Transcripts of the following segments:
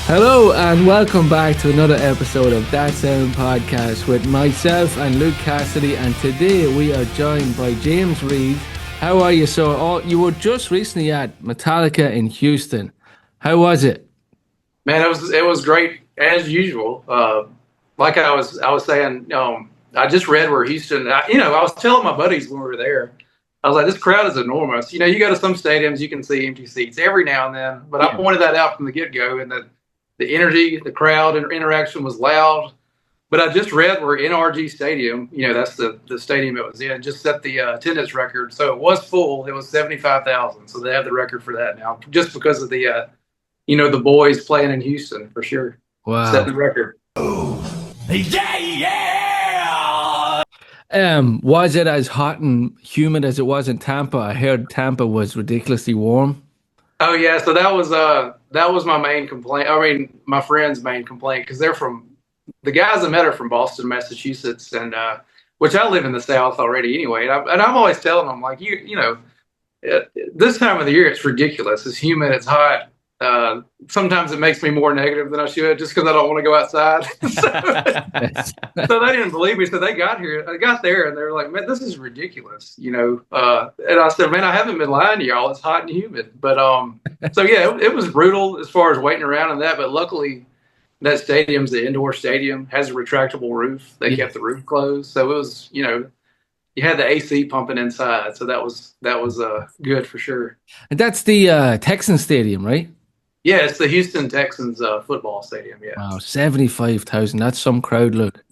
Hello and welcome back to another episode of That Sound Podcast with myself and Luke Cassidy, and today we are joined by James Reed. How are you, sir? Oh, you were just recently at Metallica in Houston. How was it? Man, it was great as usual. Like I was saying, I just read where Houston. I was telling my buddies when we were there, I was like, this crowd is enormous. You know, you go to some stadiums, you can see empty seats every now and then, but I pointed that out from the get go, and the energy, the crowd and interaction was loud. But I just read where NRG Stadium, that's the stadium it was in, just set the attendance record. So it was full. It was 75,000. So they have the record for that now, just because of the the boys playing in Houston for sure. Wow. Setting the record. Was it as hot and humid as it was in Tampa? I heard Tampa was ridiculously warm. Oh yeah, so that was my main complaint. I mean, my friend's main complaint, because the guys I met are from Boston, Massachusetts, and which I live in the South already anyway. And I'm always telling them, like, this time of the year it's ridiculous. It's humid, it's hot. Sometimes it makes me more negative than I should, just because I don't want to go outside. So they didn't believe me. So they got there, and they were like, "Man, this is ridiculous," And I said, "Man, I haven't been lying to y'all. It's hot and humid." But so yeah, it was brutal as far as waiting around and that. But luckily, that stadium's the indoor stadium, has a retractable roof. They kept the roof closed, so it was you had the AC pumping inside, so that was good for sure. And that's the Texans Stadium, right? Yeah, it's the Houston Texans football stadium. Yeah. Wow, 75,000. That's some crowd, look.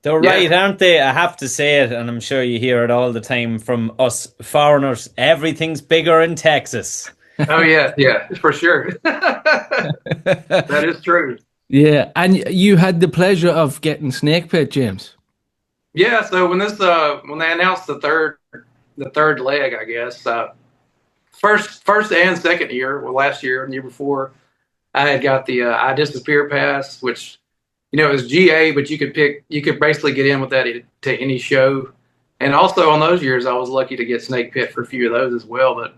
They're right, aren't they? I have to say it, and I'm sure you hear it all the time from us foreigners. Everything's bigger in Texas. Oh yeah, for sure. That is true. Yeah, and you had the pleasure of getting Snake Pit, James. Yeah, so when they announced the third leg, I guess first and second year, well, last year and the year before, I had got the I Disappear pass, which it was GA, but you could basically get in with that to any show. And also on those years, I was lucky to get Snake Pit for a few of those as well. But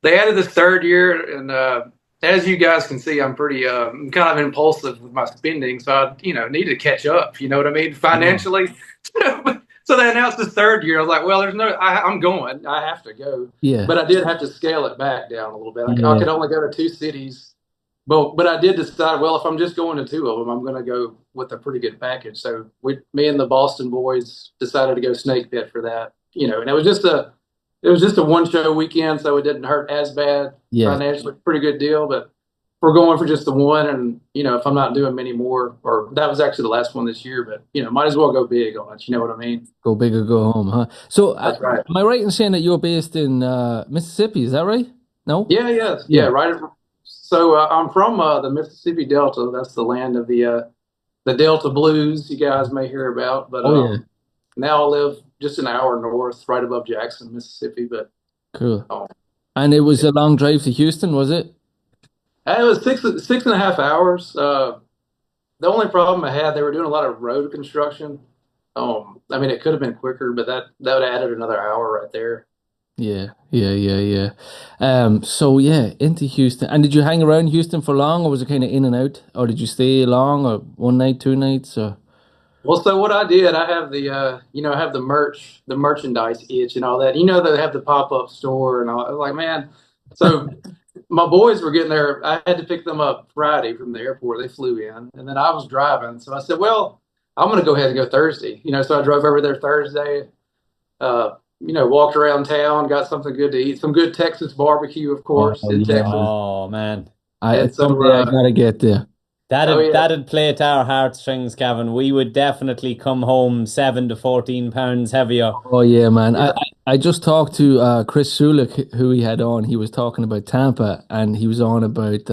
they added this third year, and as you guys can see, I'm pretty kind of impulsive with my spending, so I need to catch up. You know what I mean, financially. So they announced this third year. I was like, well, I'm going. I have to go. Yeah. But I did have to scale it back down a little bit. I could only go to two cities. But I did decide, well, if I'm just going to two of them, I'm going to go with a pretty good package. So me and the Boston boys decided to go Snake Pit for that. And it was just a one show weekend, so it didn't hurt as bad financially. Pretty good deal, but we're going for just the one, and if I'm not doing many more, or that was actually the last one this year, but might as well go big on it. You know what I mean? Go big or go home, huh? So that's right. Am I right in saying that you're based in Mississippi? Is that right? No? Yeah, right. So I'm from the Mississippi Delta. That's the land of the Delta Blues. You guys may hear about, but now I live just an hour north, right above Jackson, Mississippi. But cool. And it was a long drive to Houston, was it? It was 6.5 hours. The only problem I had, they were doing a lot of road construction. I mean, it could have been quicker, but that would have added another hour right there. Yeah. So into Houston. And did you hang around Houston for long, or was it kind of in and out, or did you stay long, or one night, 2 nights, or? Well, so what I did, I have I have the merchandise itch and all that. They have the pop-up store and all. I was like, man, so. My boys were getting there. I had to pick them up Friday from the airport. They flew in, and then I was driving. So I said, well, I'm going to go ahead and go Thursday. So I drove over there Thursday, walked around town, got something good to eat, some good Texas barbecue, of course, in Texas. Oh, man. I got to get there. That'd play to our heartstrings, Gavin. We would definitely come home 7 to 14 pounds heavier. Oh yeah, man. Yeah. I just talked to Chris Sulik, who he had on. He was talking about Tampa, and he was on about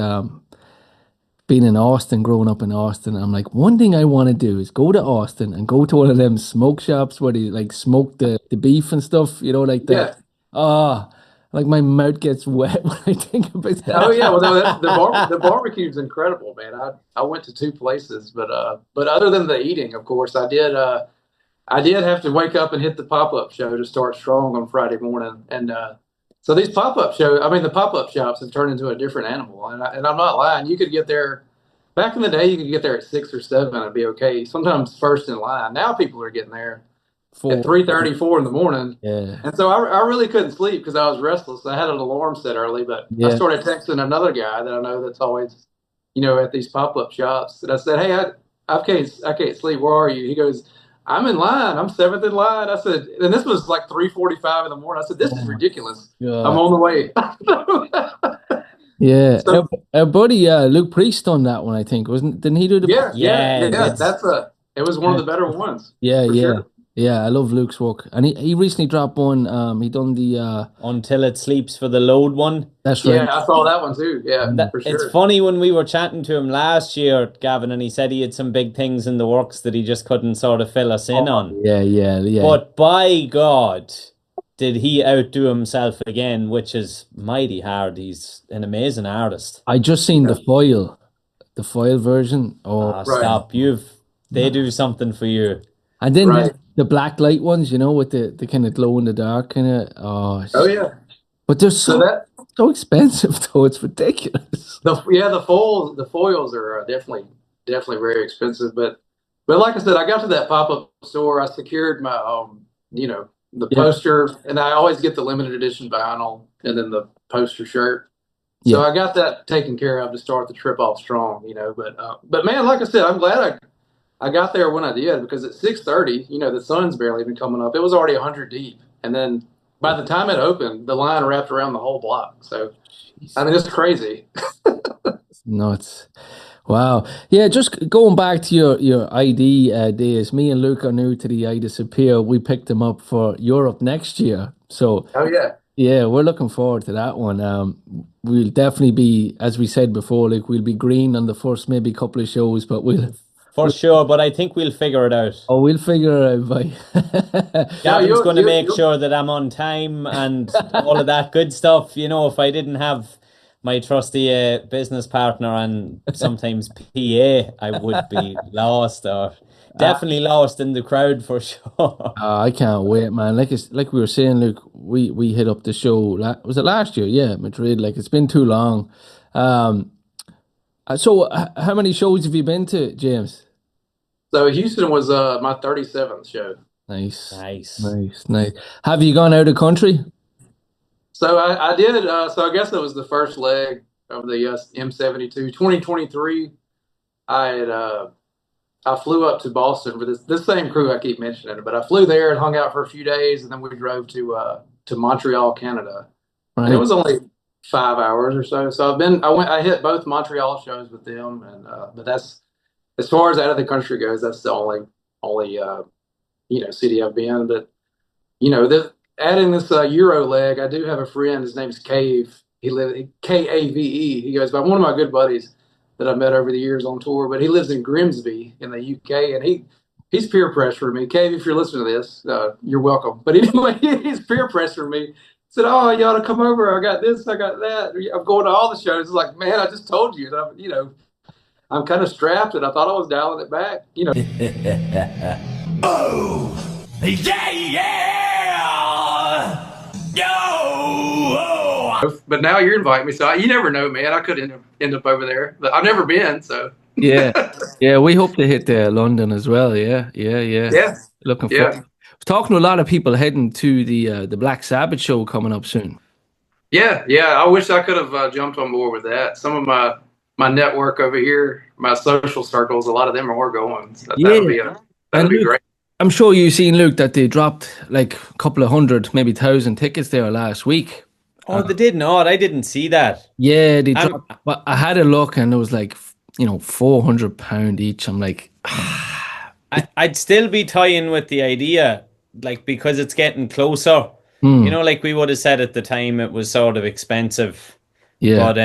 being in Austin, growing up in Austin. I'm like, one thing I want to do is go to Austin and go to one of them smoke shops where they like smoke the beef and stuff, like that. Yeah. Like my mouth gets wet when I think about that. Oh yeah, well the barbecue's incredible, man. I went to 2 places, but other than the eating, of course, I did have to wake up and hit the pop-up show to start strong on Friday morning. And so these the pop-up shops have turned into a different animal. And I'm not lying. You could get there back in the day, you could get there at 6 or 7 and be okay. Sometimes first in line. Now people are getting there at 4. 3:30, 4 in the morning. Yeah. And so I really couldn't sleep because I was restless. I had an alarm set early, but I Yeah. started texting another guy that I know that's always, at these pop-up shops. And I said, "Hey, I can't sleep. Where are you?" He goes, "I'm in line. I'm seventh in line." I said, and this was like 3:45 in the morning. I said, "This Oh is my ridiculous. I'm God. on the way." Yeah. So Our buddy Luke Priest done that one, I think. Didn't he do the yeah, yeah, Yeah, yeah. it's It was one of the better ones Yeah, for yeah. sure. Yeah, I love Luke's work. And he recently dropped one. He done the Until It Sleeps for the Load one. that's Yeah, right. I saw that one too. Yeah, Mm. for It's sure. funny when we were chatting to him last year, Gavin, and he said he had some big things in the works that he just couldn't sort of fill us in Oh, on. Yeah, yeah, yeah. But by God, did he outdo himself again, which is mighty hard. He's an amazing artist. I just seen yeah. the foil version. Oh, Ah, Right, stop. They do something for you. and then right. the black light ones, with the kind of glow in the dark kind of. Oh, Oh yeah. but they're So so expensive though. It's ridiculous. the foils are definitely very expensive, but like I said, I got to that pop-up store. I secured my the Yeah, poster, and I always get the limited edition vinyl and then the poster shirt. So yeah. I got that taken care of to start the trip off strong, but man, like I said, I'm glad I got there when I did because at 6:30, the sun's barely even coming up. It was already 100 deep, and then by the time it opened, the line wrapped around the whole block. So I Jeez. mean, it's crazy. It's nuts. Wow. Yeah, just going back to your ID days, me and Luke are new to the I Disappear. We picked them up for Europe next year. So Oh yeah. yeah, we're looking forward to that one. We'll definitely be, as we said before, like we'll be green on the first maybe couple of shows, but For we'll sure, but I think we'll figure it out. we'll figure it out by No, Gavin's going to make you sure that I'm on time and all of that good stuff. If I didn't have my trusty business partner and sometimes PA, I would be lost or definitely lost in the crowd for sure. I can't wait, man. Like we were saying, Luke, we hit up the show. Was it last year? Yeah, Madrid. Like it's been too long. Um, so how many shows have you been to, James? So Houston was my 37th show. Nice, Nice. nice, nice. Have you gone out of country? So I did. So I guess it was the first leg of the M72 2023. I had I flew up to Boston for this same crew I keep mentioning, but I flew there and hung out for a few days, and then we drove to Montreal, Canada, and it Right. was only 5 hours or so. So I hit both Montreal shows with them, and but that's as far as out of the country goes. That's the only city I've been. But adding this Euro leg, I do have a friend. His name's Cave. He lives Kave. He goes by one of my good buddies that I met over the years on tour. But he lives in Grimsby in the UK, and he's peer pressuring me. Cave, if you're listening to this, you're welcome. But anyway, he's peer pressuring me. Said, "Oh, you ought to come over. I got this. I got that. I'm going to all the shows." It's like, man, I just told you that I'm kind of strapped, and I thought I was dialing it back. Oh, yeah, yeah. Yo, oh. But now you're inviting me, so you never know, man. I could end up over there, but I've never been, so Yeah, yeah. We hope to hit London as well. Yeah, yeah, yeah. yeah, Looking forward. yeah, Talking to a lot of people heading to the Black Sabbath show coming up soon. yeah, yeah. I wish I could have jumped on board with that. Some of my network over here, my social circles, a lot of them are going. So Yeah, that'd and be Luke, great. I'm sure you've seen, Luke, that they dropped like a couple of hundred, maybe 1,000 tickets there last week. Oh, they did not. I didn't see that. Yeah, they I'm dropped. But I had a look, and it was like £400 each. I'm like, I'd still be toying with the idea, like because it's getting closer. Like we would have said at the time, it was sort of expensive. yeah, But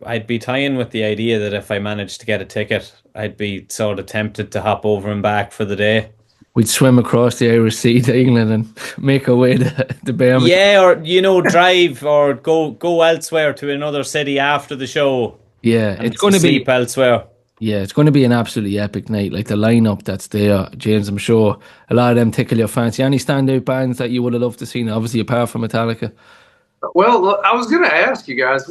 I'd be toying with the idea that if I managed to get a ticket, I'd be sort of tempted to hop over and back for the day. we'd swim across the Irish Sea to England and make our way to Birmingham. Yeah, or drive or go elsewhere to another city after the show Yeah, and it's going to be. sleep elsewhere. Yeah, it's going to be an absolutely epic night. Like the lineup that's there, James, I'm sure a lot of them tickle your fancy. Any standout bands that you would have loved to see, obviously apart from Metallica? Well, look, I was going to ask you guys,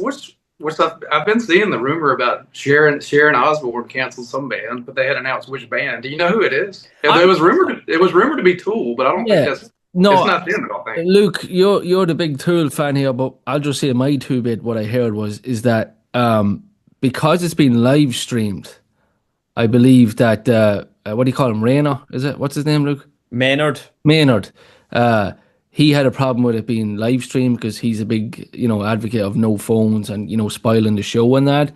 I've been seeing the rumor about Sharon Osbourne canceled some band, but they hadn't announced which band. Do you know who it is? It was rumored. It was rumored to be Tool, but I don't think Yeah. that's. It's No, not them. I don't think. Luke, you're the big Tool fan here, but I'll just say my two bit. What I heard is that because it's been live streamed, I believe that what do you call him, Rayner? Is it? What's his name, Luke? Maynard. Maynard. He had a problem with it being live streamed because he's a big, advocate of no phones and spoiling the show and that.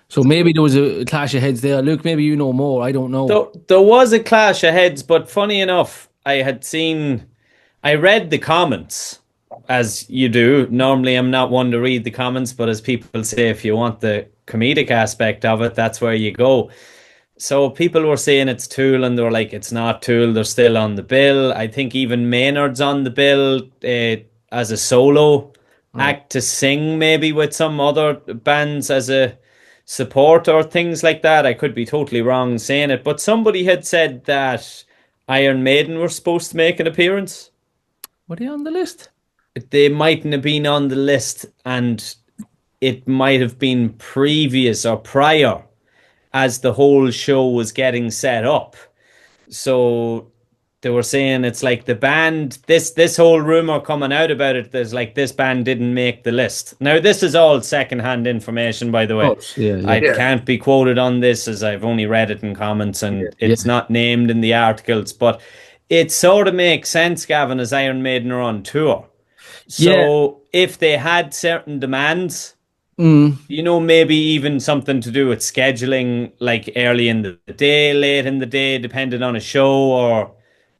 So maybe there was a clash of heads there. Luke, maybe you know more. I don't know. There was a clash of heads, but funny enough, I read the comments, as you do. Normally, I'm not one to read the comments, but as people say, if you want the comedic aspect of it, that's where you go. So people were saying it's Tool, and they were like, it's not Tool. They're still on the bill. I think even Maynard's on the bill as a solo act to sing, maybe with some other bands as a support or things like that. I could be totally wrong saying it, but somebody had said that Iron Maiden were supposed to make an appearance. Were they on the list? They mightn't have been on the list, and it might have been previous or prior as the whole show was getting set up. So they were saying it's like the band, this whole rumor coming out about it, there's like this band didn't make the list. Now, this is all secondhand information, by the way. Oh, yeah. I can't be quoted on this as I've only read it in comments, and it's not named in the articles, but it sort of makes sense, Gavin, as Iron Maiden are on tour. So if they had certain demands, maybe even something to do with scheduling, like early in the day, late in the day, depending on a show or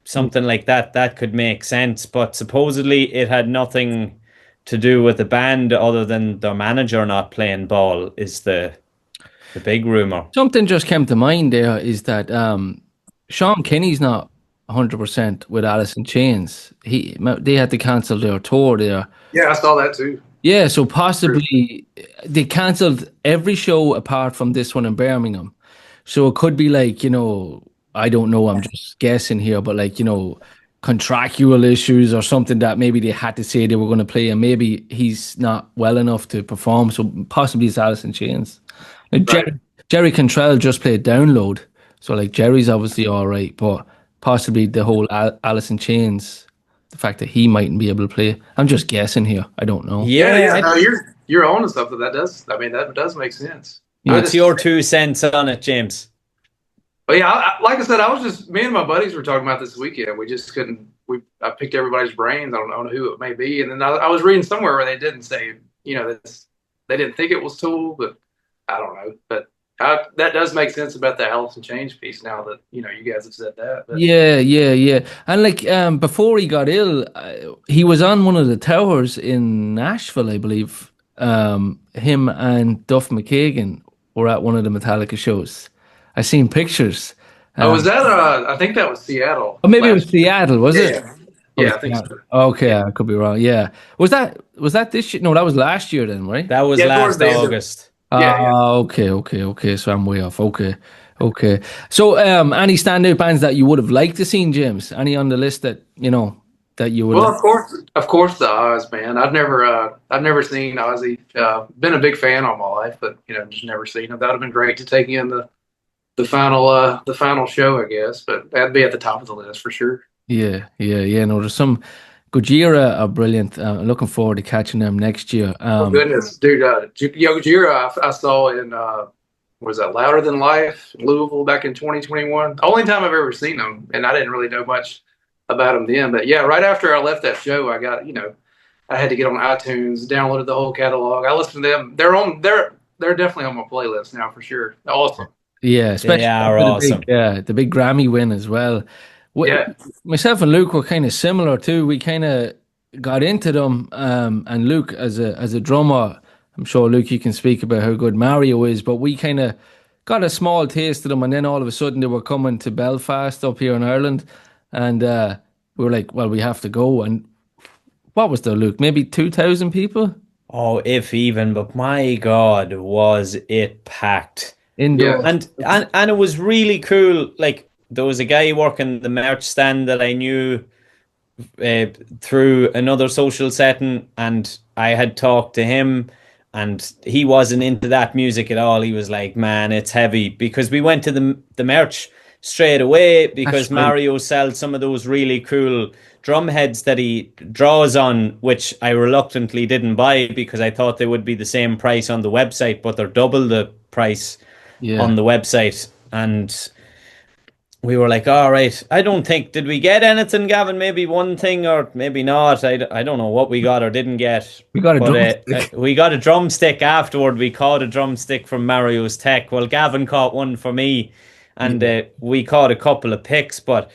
something like that, that could make sense. But supposedly it had nothing to do with the band other than their manager not playing ball is the big rumor. Something just came to mind there is that Sean Kinney's not 100% with Alice in Chains. They had to cancel their tour there. Yeah, I saw that too. Yeah, so possibly they cancelled every show apart from this one in Birmingham. So it could be like, I don't know, I'm just guessing here, but like, contractual issues or something that maybe they had to say they were going to play, and maybe he's not well enough to perform. So possibly it's Alice in Chains. Now, Jerry Cantrell just played Download. So like Jerry's obviously all right, but possibly the whole Alice in Chains, the fact that he mightn't be able to play. I'm just guessing here. I don't know. Yeah. No, you're on to something. That does make sense. What's your 2 cents on it, James? But yeah, like I said, me and my buddies were talking about this weekend. We just couldn't. I picked everybody's brains on who it may be, and then I was reading somewhere where they didn't say, they didn't think it was Tool, but I don't know. But that does make sense about the Alice in Chains piece now that you guys have said that. But. Yeah. And like before he got ill, he was on one of the towers in Nashville, I believe. Him and Duff McKagan were at one of the Metallica shows. I seen pictures. Was that? I think that was Seattle. Or maybe it was Seattle. Was it? Yeah, I think so. Okay, I could be wrong. Yeah, was that this year? No, that was last year then, right? That was last August. Okay. So I'm way off. Okay. So, any standout bands that you would have liked to see, James? Any on the list that that you would? Well, of course, the Oz, man. I've never seen Ozzy. Been a big fan all my life, but just never seen him. That would have been great to take in the final show, I guess. But that'd be at the top of the list for sure. Yeah. No, there's some. Gojira are brilliant. Looking forward to catching them next year. Oh, goodness, dude. Gojira I saw in, was that Louder Than Life in Louisville back in 2021. Only time I've ever seen them, and I didn't really know much about them then. But yeah, right after I left that show, I got, I had to get on iTunes, downloaded the whole catalog. I listened to them. They're definitely on my playlist now for sure. Awesome. Yeah, especially they are awesome. The big Grammy win as well. Myself and Luke were kind of similar too. We kind of got into them, and Luke as a drummer, I'm sure Luke you can speak about how good Mario is, but we kind of got a small taste of them, and then all of a sudden they were coming to Belfast up here in Ireland, and we were like, well, we have to go. And what was there, Luke? Maybe 2,000 people? Oh, if even, but my God, was it packed. Indoor. Yeah. And it was really cool. Like, there was a guy working the merch stand that I knew through another social setting, and I had talked to him, and he wasn't into that music at all. He was like, man, it's heavy, because we went to the merch straight away because That's right. Mario sells some of those really cool drum heads that he draws on, which I reluctantly didn't buy because I thought they would be the same price on the website, but they're double the price on Yeah. the website. And we were like, all right, I don't think, did we get anything, Gavin? Maybe one thing or maybe not. I don't know what we got or didn't get. We got a But drumstick. we got a drumstick afterward. We caught a drumstick from Mario's Tech. Well, Gavin caught one for me, and we caught a couple of picks. But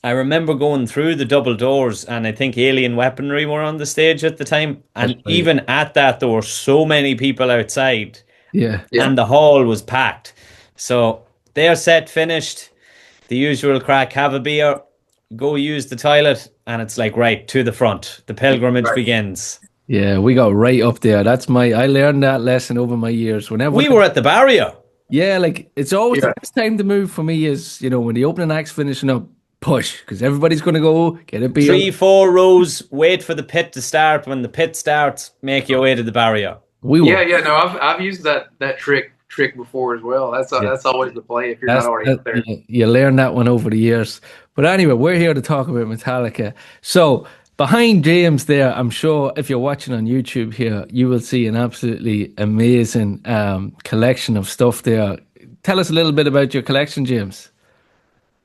I remember going through the double doors, and I think Alien Weaponry were on the stage at the time. That's And right. even at that, there were so many people outside, Yeah. Yeah. and the hall was packed. So their set finished. The usual crack, have a beer, go use the toilet, and it's like, right, to the front. The pilgrimage Right. begins. Yeah, we got right up there. I learned that lesson over my years. Whenever We were at the barrier. Yeah, like it's always Yeah. the best time to move for me is, when the opening act's finishing up, push, because everybody's going to go get a beer. 3, 4 rows, wait for the pit to start. When the pit starts, make your way to the barrier. We were. Yeah, no, I've used that trick before as well. That's always the play if you're not already up there. You learn that one over the years. But anyway, we're here to talk about Metallica. So behind James there, I'm sure if you're watching on YouTube here, you will see an absolutely amazing collection of stuff there. Tell us a little bit about your collection, James.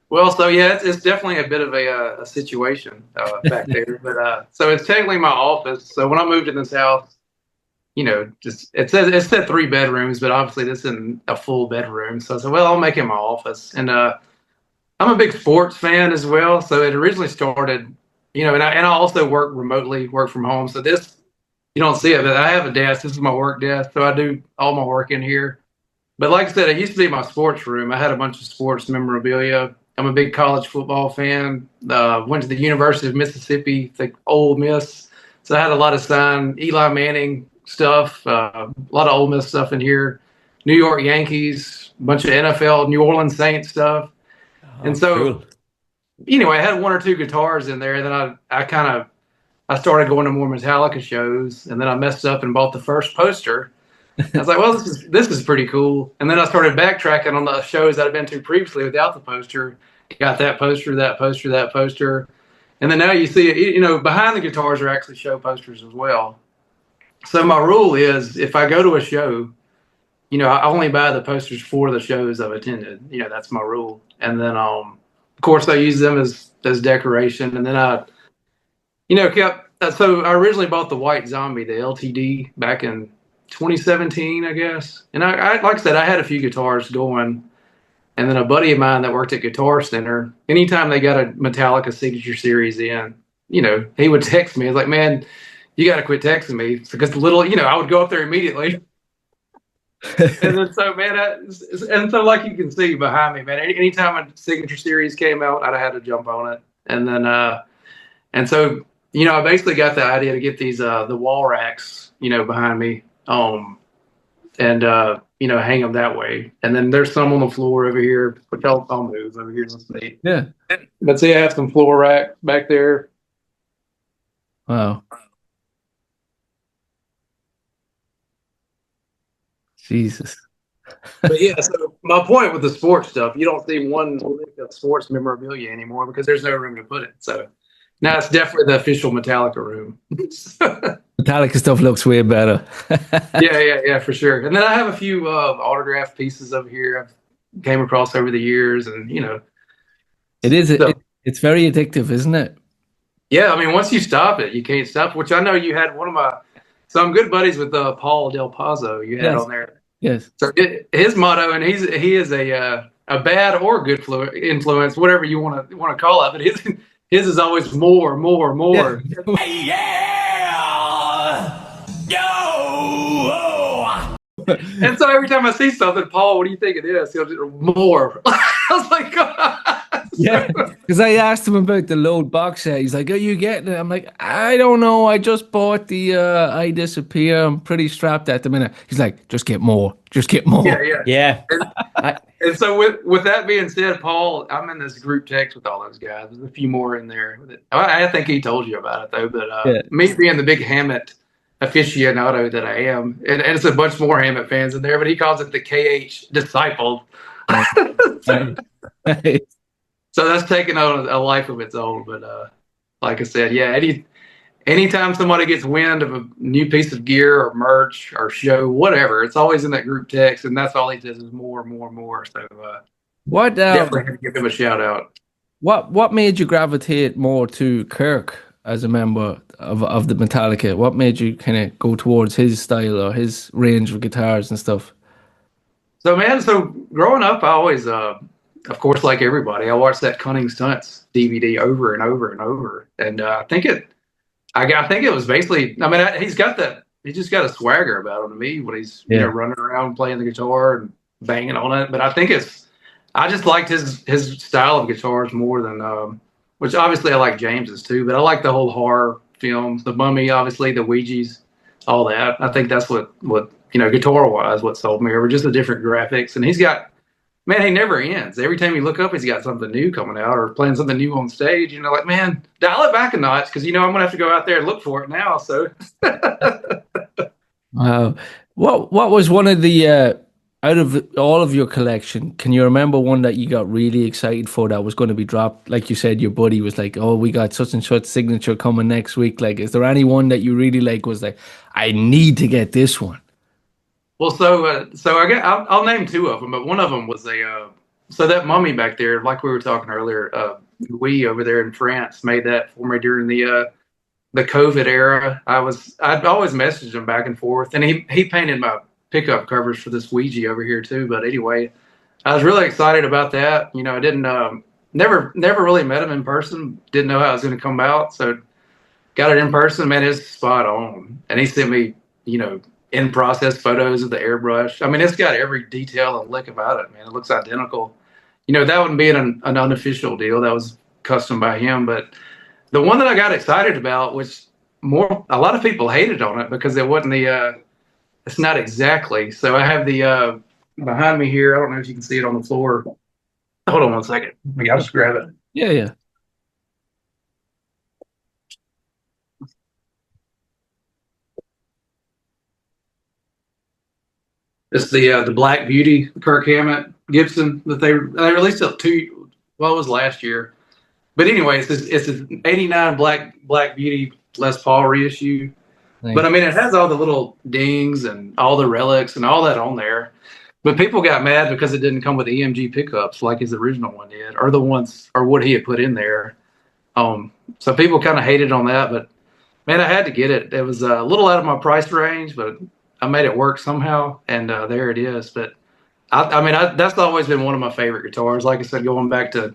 Well, so yeah, it's definitely a bit of a situation back there. But so it's technically my office. So when I moved in this house, just it said 3 bedrooms, but obviously this isn't a full bedroom. So I said, well, I'll make it my office. And I'm a big sports fan as well. So it originally started, and I also work remotely, work from home. So this, you don't see it, but I have a desk. This is my work desk. So I do all my work in here. But like I said, it used to be my sports room. I had a bunch of sports memorabilia. I'm a big college football fan. Went to the University of Mississippi, the Ole Miss. So I had a lot of signed Eli Manning stuff, a lot of Ole Miss stuff in here, New York Yankees, a bunch of NFL, New Orleans Saints stuff. And so, Cool. anyway, I had 1 or 2 guitars in there. And then I started going to more Metallica shows, and then I messed up and bought the first poster. I was like, well, this is pretty cool. And then I started backtracking on the shows that I'd been to previously without the poster. Got that poster, that poster, that poster. And then now you see it, behind the guitars are actually show posters as well. So my rule is if I go to a show, I only buy the posters for the shows I've attended. That's my rule. And then, of course, I use them as decoration. And then I I originally bought the White Zombie, the LTD, back in 2017, I guess. And I like I said, I had a few guitars going. And then a buddy of mine that worked at Guitar Center, anytime they got a Metallica Signature Series in, he would text me. He's like, man, you got to quit texting me. Because I would go up there immediately. And then so, man, and so like you can see behind me, man, anytime a Signature Series came out, I'd have had to jump on it. And then, and so, I basically got the idea to get these, the wall racks, behind me, and hang them that way. And then there's some on the floor over here, which I'll move over here. Let's see. Yeah. But see, I have some floor racks back there. Wow. Jesus. But yeah, so my point with the sports stuff, you don't see one sports memorabilia anymore because there's no room to put it. So now it's definitely the official Metallica room. Metallica stuff looks way better. Yeah, for sure. And then I have a few autographed pieces over here I've came across over the years, and It is. So- It's very addictive, isn't it? yeah. I mean, once you stop it, you can't stop. Which I know you had one of my. So I'm good buddies with Paul Del Pazzo. You had Yes. on there. Yes. So his motto, and he is a bad or good influence, whatever you want to call it, but his is always more. Yeah! Yo! And so every time I see something, Paul, what do you think it is? He'll do more. I was like, Yeah, because I asked him about the load box set. He's like, "Are you getting it?" I'm like, "I don't know. I just bought the I Disappear. I'm pretty strapped at the minute." He's like, "Just get more. Just get more." yeah. Yeah. And so with that being said, Paul, I'm in this group text with all those guys. There's a few more in there. I think he told you about it though. But Yeah. me being the big Hammett aficionado that I am, and it's a bunch more Hammett fans in there, but he calls it the KH Disciple. Right. Right. So that's taken on a life of its own. But like I said, yeah, anytime somebody gets wind of a new piece of gear or merch or show, whatever, it's always in that group text, and that's all he says is more and more and more. So What definitely have to give him a shout out. what made you gravitate more to Kirk as a member of the Metallica? What made you kind of go towards his style or his range of guitars and stuff? So man, so growing up, I always, of course, like everybody, I watched that Cunning Stunts DVD over and over and over, and I think it was basically. I mean, he's got that. He just got a swagger about him to me when he's running around playing the guitar and banging on it. But I think I just liked his style of guitars more than which obviously I like James's too. But I like the whole horror films, the Mummy, obviously the Ouija's, all that. I think that's what guitar wise, what sold me over, just the different graphics. And he's got. Man, he never ends. Every time you look up, he's got something new coming out or playing something new on stage. Like, man, dial it back a notch because I'm gonna have to go out there and look for it now. So, Wow. What was one of the out of all of your collection, can you remember one that you got really excited for that was going to be dropped? Like you said, your buddy was like, "Oh, we got such and such signature coming next week." Like, is there any one that you really like was like, "I need to get this one"? well, so I'll name two of them, but one of them was so that Mummy back there, like we were talking earlier, we over there in France made that for me during the COVID era. I'd always messaged him back and forth, and he painted my pickup covers for this Ouija over here too. But anyway, I was really excited about that. I didn't never really met him in person, didn't know how it was going to come out, so got it in person. Man, it's spot on, and he sent me in process photos of the airbrush. I mean, it's got every detail and lick about it, man. It looks identical. That wouldn't be an unofficial deal. That was custom by him. But the one that I got excited about, which a lot of people hated on it because it wasn't it's not exactly. So I have the behind me here. I don't know if you can see it on the floor. Hold on one second. I'll just grab it. Yeah, yeah. It's the Black Beauty, Kirk Hammett Gibson that they released it it was last year. But anyway, it's an '89 Black Beauty Les Paul reissue. Nice. But I mean, it has all the little dings and all the relics and all that on there. But people got mad because it didn't come with EMG pickups like his original one did, or what he had put in there. So people kind of hated on that, but man, I had to get it. It was a little out of my price range, but I made it work somehow, and there it is. But I mean, that's always been one of my favorite guitars. Like I said, going back to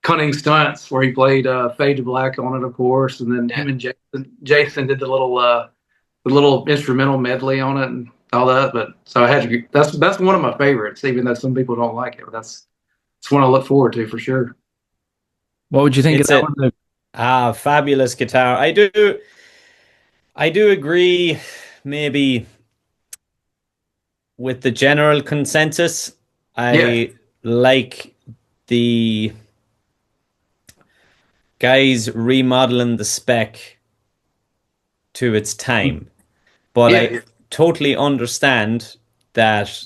Cunning Stunts, where he played Fade to Black on it, of course, and then him and Jason did the little instrumental medley on it and all that. But so I had to. That's one of my favorites, even though some people don't like it. But it's one I look forward to for sure. What would you think of that one? Fabulous guitar. I do agree, maybe with the general consensus. I like the guys remodeling the spec to its time. But I totally understand that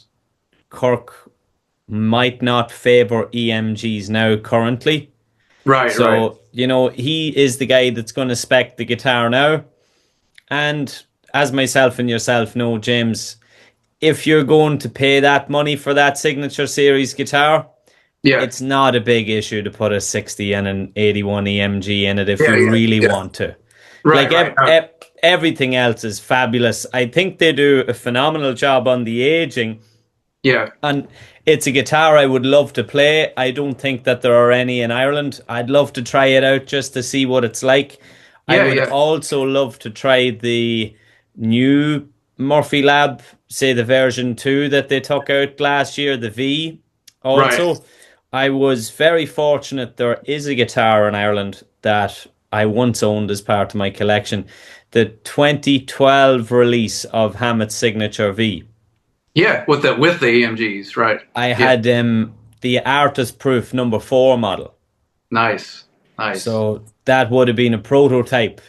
Kirk might not favor EMGs now currently. Right. So, he is the guy that's going to spec the guitar now. And as myself and yourself know, James, if you're going to pay that money for that signature series guitar, it's not a big issue to put a 60 and an 81 EMG in it if you really want to. Right, everything else is fabulous. I think they do a phenomenal job on the aging. Yeah. And it's a guitar I would love to play. I don't think that there are any in Ireland. I'd love to try it out just to see what it's like. I would also love to try the new Murphy Lab, say the version 2 that they took out last year, the V. Also, I was very fortunate there is a guitar in Ireland that I once owned as part of my collection. The 2012 release of Hammett's Signature V. Yeah, with the EMGs, right. I had the Artist Proof #4 model. Nice. So that would have been a prototype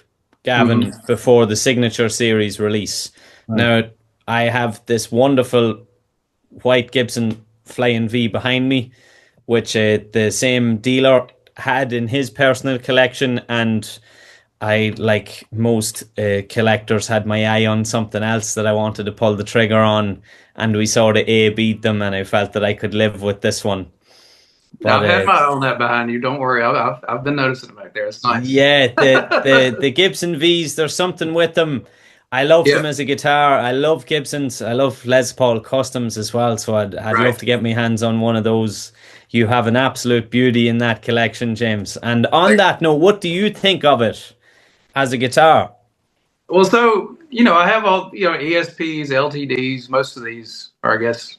Gavin, before the Signature Series release. Right. Now, I have this wonderful white Gibson Flying V behind me, which the same dealer had in his personal collection, and I, like most collectors, had my eye on something else that I wanted to pull the trigger on, and we sort of A beat them, and I felt that I could live with this one. But I've had my own that behind you. Don't worry. I've been noticing it back there. It's nice. yeah, the Gibson V's, there's something with them. I love them as a guitar. I love Gibsons. I love Les Paul Customs as well. So I'd love to get my hands on one of those. You have an absolute beauty in that collection, James. And on that note, what do you think of it as a guitar? Well, so, I have all, ESPs, LTDs. Most of these, or I guess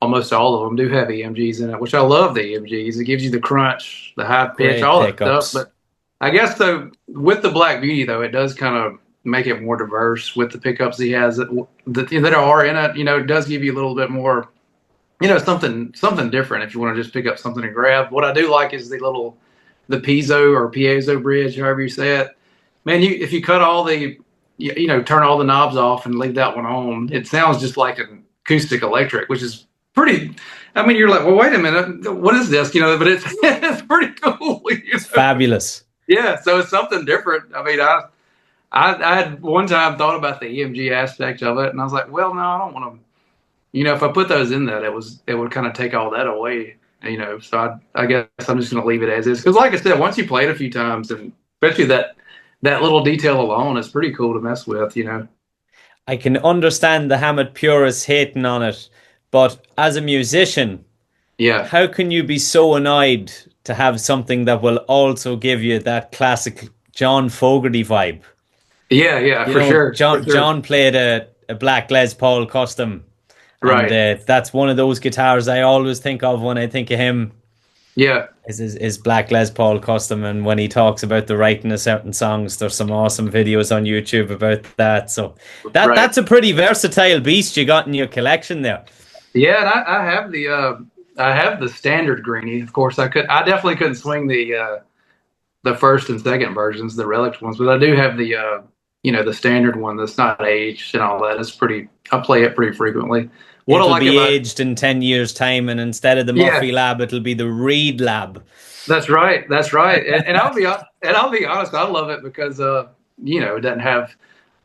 almost all of them, do have EMGs in it, which I love the EMGs. It gives you the crunch, the high pitch, Great all pickups. that stuff. But I guess, though, with the Black Beauty, though, it does kind of make it more diverse with the pickups he has that are in it. It does give you a little bit more, something different if you want to just pick up something and grab. What I do like is the piezo or piezo bridge, however you say it. Man, if you cut all the, turn all the knobs off and leave that one on, it sounds just like an acoustic electric, which is pretty. I mean, you're like, well, wait a minute, what is this? But it's it's pretty cool. It's fabulous. Yeah, so it's something different. I mean, I had one time thought about the EMG aspect of it, and I was like, well, no, I don't want to. If I put those in that, it would kind of take all that away. So I guess I'm just going to leave it as is. Because, like I said, once you play it a few times, and especially that little detail alone is pretty cool to mess with. I can understand the Hammett purists hating on it, but as a musician, how can you be so annoyed to have something that will also give you that classic John Fogerty vibe? Yeah, for sure. John played a black Les Paul Custom. Right. And that's one of those guitars I always think of when I think of him. Yeah. Is black Les Paul Custom. And when he talks about the writing of certain songs, there's some awesome videos on YouTube about that. So that's a pretty versatile beast you got in your collection there. Yeah, and I have the standard greenie. Of course, I definitely couldn't swing the first and second versions, the relic ones, but I do have the the standard one that's not aged and all that. I play it pretty frequently. It'll be aged in 10 years' time, and instead of the Murphy Lab, it'll be the Reed Lab. That's right. And I'll be honest, I love it because it doesn't have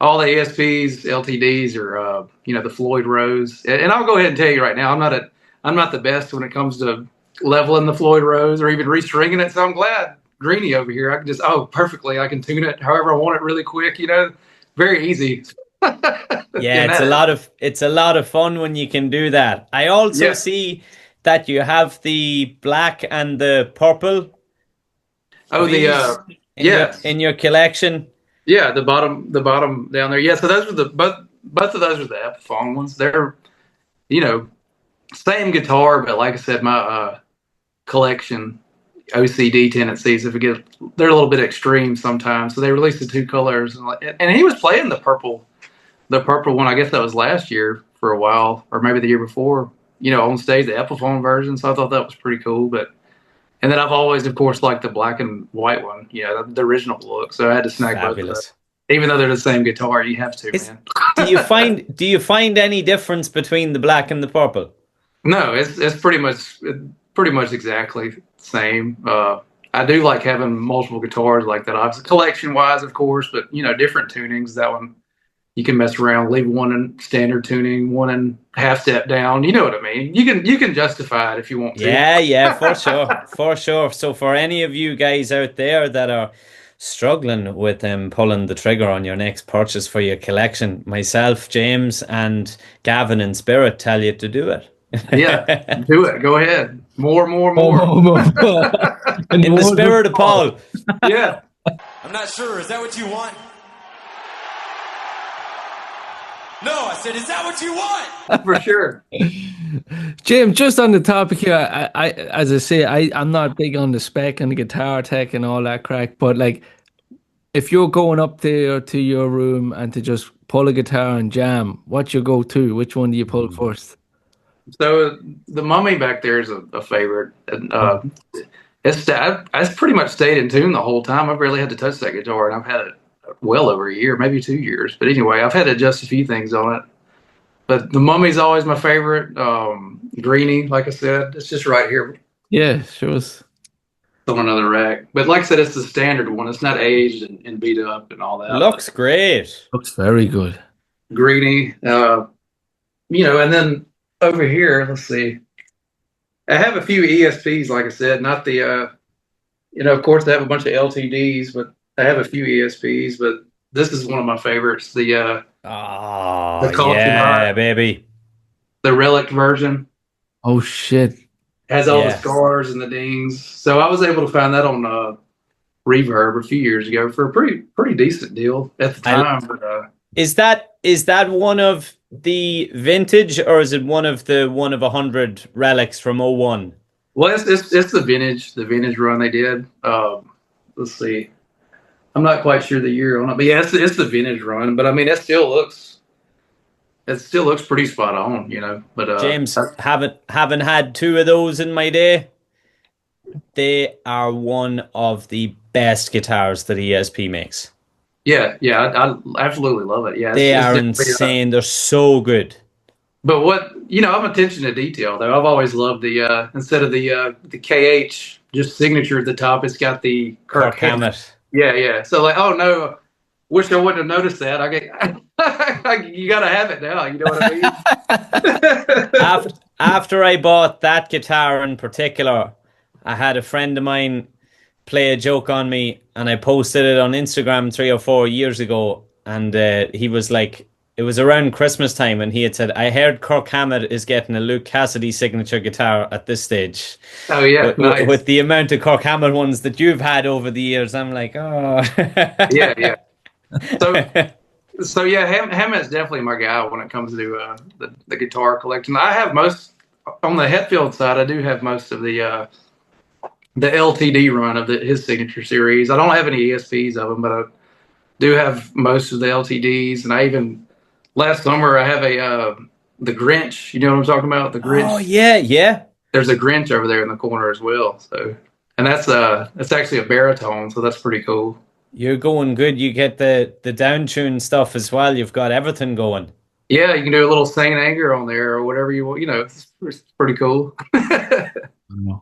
all the ESPs, LTDs, or the Floyd Rose. And I'll go ahead and tell you right now, I'm not the best when it comes to leveling the Floyd Rose or even restringing it. So I'm glad Greenie over here, I can just perfectly. I can tune it however I want it really quick. Very easy. Yeah, it's a lot of fun when you can do that. I also see that you have the black and the purple. Oh, in your collection. Yeah, the bottom down there. Yeah, so those are both of those are the Epiphone ones. They're same guitar, but like I said, my collection OCD tendencies, they're a little bit extreme sometimes. So they released the two colors, and he was playing the purple one. I guess that was last year for a while, or maybe the year before. On stage, the Epiphone version. So I thought that was pretty cool. And then I've always, of course, liked the black and white one. The original look. So I had to snag both of those. Even though they're the same guitar, you have to, man. Do you find any difference between the black and the purple? No, it's pretty much exactly the same. I do like having multiple guitars like that. Obviously, collection wise, of course, but different tunings. That one you can mess around, leave one in standard tuning, one in half step down. You know what I mean? You can justify it if you want to. Yeah, for sure. So for any of you guys out there that are struggling with pulling the trigger on your next purchase for your collection, myself, James, and Gavin in spirit tell you to do it. Yeah, do it. Go ahead. More. In the spirit of Paul. Yeah. I'm not sure. Is that what you want? No, I said, is that what you want? For sure. Jim, just on the topic here, as I say, I'm not big on the spec and the guitar tech and all that crack, but like, if you're going up there to your room and to just pull a guitar and jam, what's your go-to? Which one do you pull first? So the Mummy back there is a favorite. It's pretty much stayed in tune the whole time. I've barely had to touch that guitar, and I've had it well over a year, maybe 2 years. But anyway, I've had to adjust a few things on it. But the Mummy's always my favorite. Greenie, like I said, it's just right here Yeah, sure. on another rack. But like I said, it's the standard one. It's not aged and beat up and all that. Looks great. Looks very good. Greenie, and then over here, let's see. I have a few ESPs, like I said, not the, of course, I have a bunch of LTDs, but I have a few ESPs. But this is one of my favorites. The yeah, baby. The Relic version. Oh shit! Has all the scars and the dings. So I was able to find that on Reverb a few years ago for a pretty decent deal at the time. Is that one of the vintage, or is it one of 100 relics from 01? Well, it's the vintage run they did. Let's see. I'm not quite sure the year on it, but yeah, it's the vintage run. But I mean, it still looks pretty spot on, But James, haven't had two of those in my day. They are one of the best guitars that ESP makes. Yeah, I absolutely love it. Yeah, they are insane. They're so good. But I'm attention to detail though. I've always loved the instead of the KH just signature at the top, it's got the Kirk Hammett. Yeah. So like, oh no, wish I wouldn't have noticed that. You got to have it now. You know what I mean? After I bought that guitar in particular, I had a friend of mine play a joke on me, and I posted it on Instagram 3 or 4 years ago, and he was like, it was around Christmas time, and he had said, I heard Kirk Hammett is getting a Luke Cassidy signature guitar at this stage. Oh yeah, nice. With the amount of Kirk Hammett ones that you've had over the years, I'm like, oh. Yeah. So yeah, Hammett's definitely my guy when it comes to the guitar collection. I have most on the Hetfield side. I do have most of the LTD run of his signature series. I don't have any ESPs of them, but I do have most of the LTDs. And I even last summer I have the Grinch. You know what I'm talking about? The Grinch. Oh yeah. There's a Grinch over there in the corner as well. So, and that's actually a baritone, so that's pretty cool. You're going good. You get the down tune stuff as well. You've got everything going. Yeah, you can do a little Saint Anger on there or whatever you want. It's pretty cool.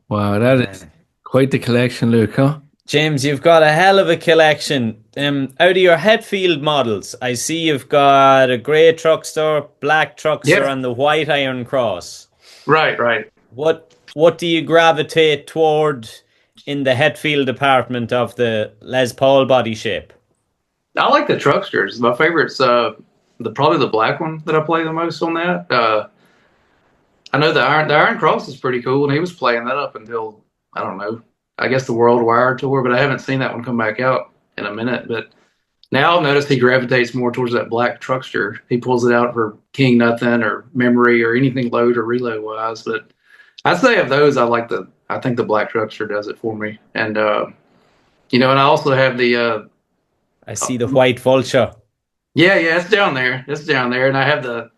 Wow, that is quite the collection, Luke, huh? James, you've got a hell of a collection. Out of your Hetfield models, I see you've got a grey Truckster, black Truckster, and the white Iron Cross. Right. What do you gravitate toward in the Hetfield department of the Les Paul body shape? I like the Trucksters. My favorite's probably the black one that I play the most on that. I know the Iron Cross is pretty cool, and he was playing that up until, I don't know, I guess the World Wire tour, but I haven't seen that one come back out in a minute. But now I've noticed he gravitates more towards that black Truckster. He pulls it out for King Nothing or Memory or anything load or reload wise. But I'd say of those, I think the black Truckster does it for me. And, and I also have the... I see the white Vulture. Yeah, it's down there. And I have the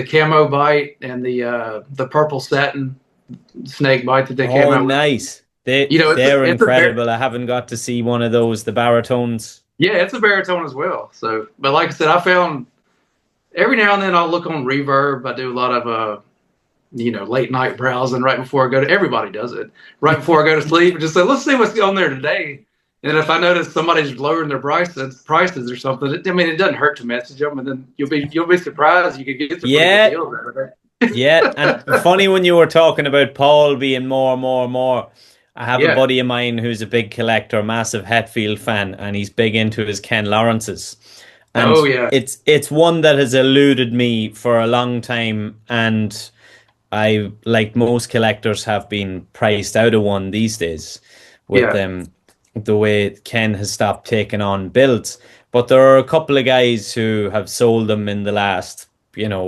camo bite and the purple satin snake bite that they came out with. Nice. They're incredible. I haven't got to see one of those, the baritones. Yeah, it's a baritone as well. So, but like I said, I found every now and then I'll look on Reverb. I do a lot of late night browsing right before I go to. Everybody does it right before I go to sleep. And just say, let's see what's on there today. And if I notice somebody's lowering their prices or something, it doesn't hurt to message them, and then you'll be surprised you could get some pretty good deals out of it. Yeah, and funny when you were talking about Paul being more. I have a buddy of mine who's a big collector, massive Hetfield fan, and he's big into his Ken Lawrence's. And it's one that has eluded me for a long time, and I, like most collectors, have been priced out of one these days with the way Ken has stopped taking on builds. But there are a couple of guys who have sold them in the last,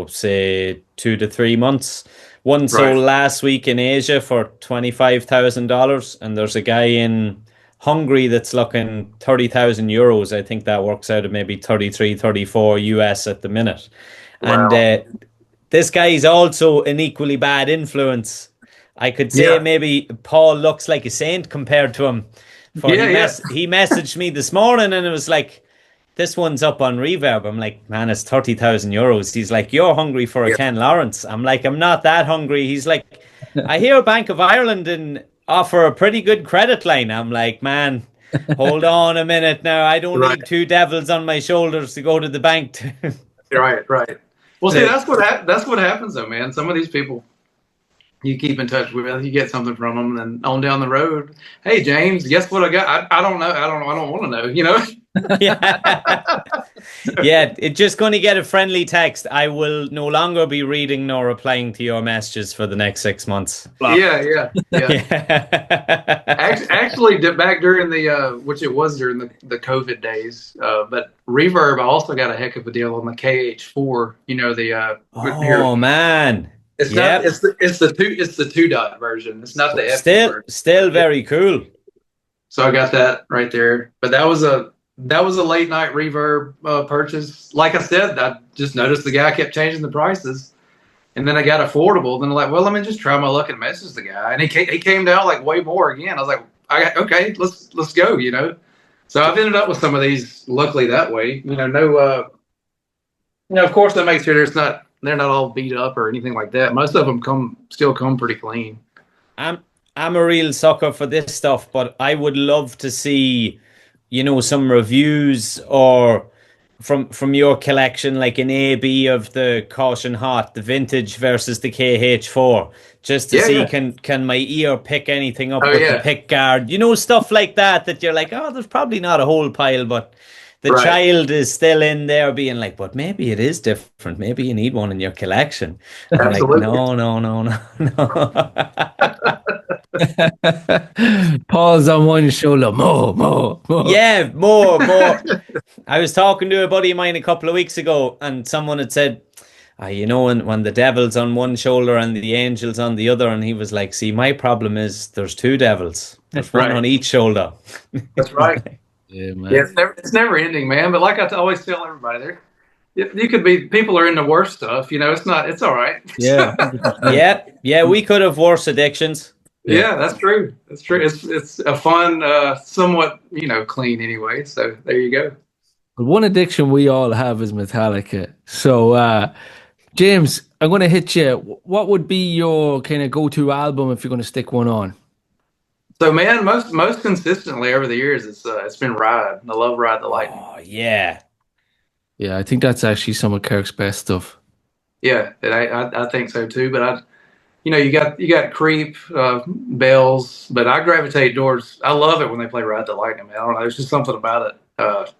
say 2 to 3 months. One sold last week in Asia for $25,000, and there's a guy in Hungary that's looking 30,000 euros. I think that works out at maybe 33, 34 US at the minute. Wow. And this guy is also an equally bad influence. I could say maybe Paul looks like a saint compared to him. He messaged me this morning, and it was like, this one's up on Reverb. I'm like, man, it's 30,000 euros. He's like, you're hungry for a Yeah. Ken Lawrence. I'm like, I'm not that hungry. He's like, I hear Bank of Ireland and offer a pretty good credit line. I'm like, man, hold on a minute now. I don't Right. need two devils on my shoulders to go to the bank. Right. Well, see, that's what happens though, man. Some of these people you keep in touch with, you get something from them, and on down the road, hey James, guess what I got? I don't know. I don't want to know. You know. Yeah. Yeah, it's just going to get a friendly text. I will no longer be reading nor replying to your messages for the next 6 months. Yeah. Yeah. Actually, back during the which it was during the COVID days, but Reverb, I also got a heck of a deal on the KH4. You know the Oh man. it's Yep. not it's the 2 dot version. It's not the F version. Still very cool. So I got that right there. But that was a late night Reverb purchase. Like I said, I just noticed the guy kept changing the prices, and then I got affordable. Then I'm like, well, let me just try my luck and message the guy, and he came down like way more again. I was like, okay, let's go, you know. So I've ended up with some of these, luckily that way. You know, of course, that makes sure they're not all beat up or anything like that. Most of them still come pretty clean. I'm a real sucker for this stuff, but I would love to see, some reviews or from your collection, like an A/B of the Caution Hot, the vintage versus the KH4, just to see can my ear pick anything up with the pick guard, stuff like that you're like, oh, there's probably not a whole pile, but the child is still in there being like, but maybe it is different. Maybe you need one in your collection. Absolutely. I'm like, no. Paws on one shoulder, more. Yeah, more. I was talking to a buddy of mine a couple of weeks ago, and someone had said, when the devil's on one shoulder and the angel's on the other, and he was like, see, my problem is there's two devils. There's one on each shoulder. That's right. Yeah, man. Yeah, it's never ending, man. But like I always tell everybody, you could be, people are into worse stuff. It's all right. Yeah. Yeah. We could have worse addictions. Yeah, that's true. That's true. It's a fun, somewhat, clean anyway. So there you go. But one addiction we all have is Metallica. So, James, I'm going to hit you. What would be your kind of go-to album if you're going to stick one on? So, man, most consistently over the years, it's been Ride. I love Ride the Lightning. Oh, yeah. Yeah, I think that's actually some of Kirk's best stuff. Yeah, I think so too. But you got Creep, Bells, but I gravitate towards. I love it when they play Ride the Lightning. Man. I don't know. There's just something about it.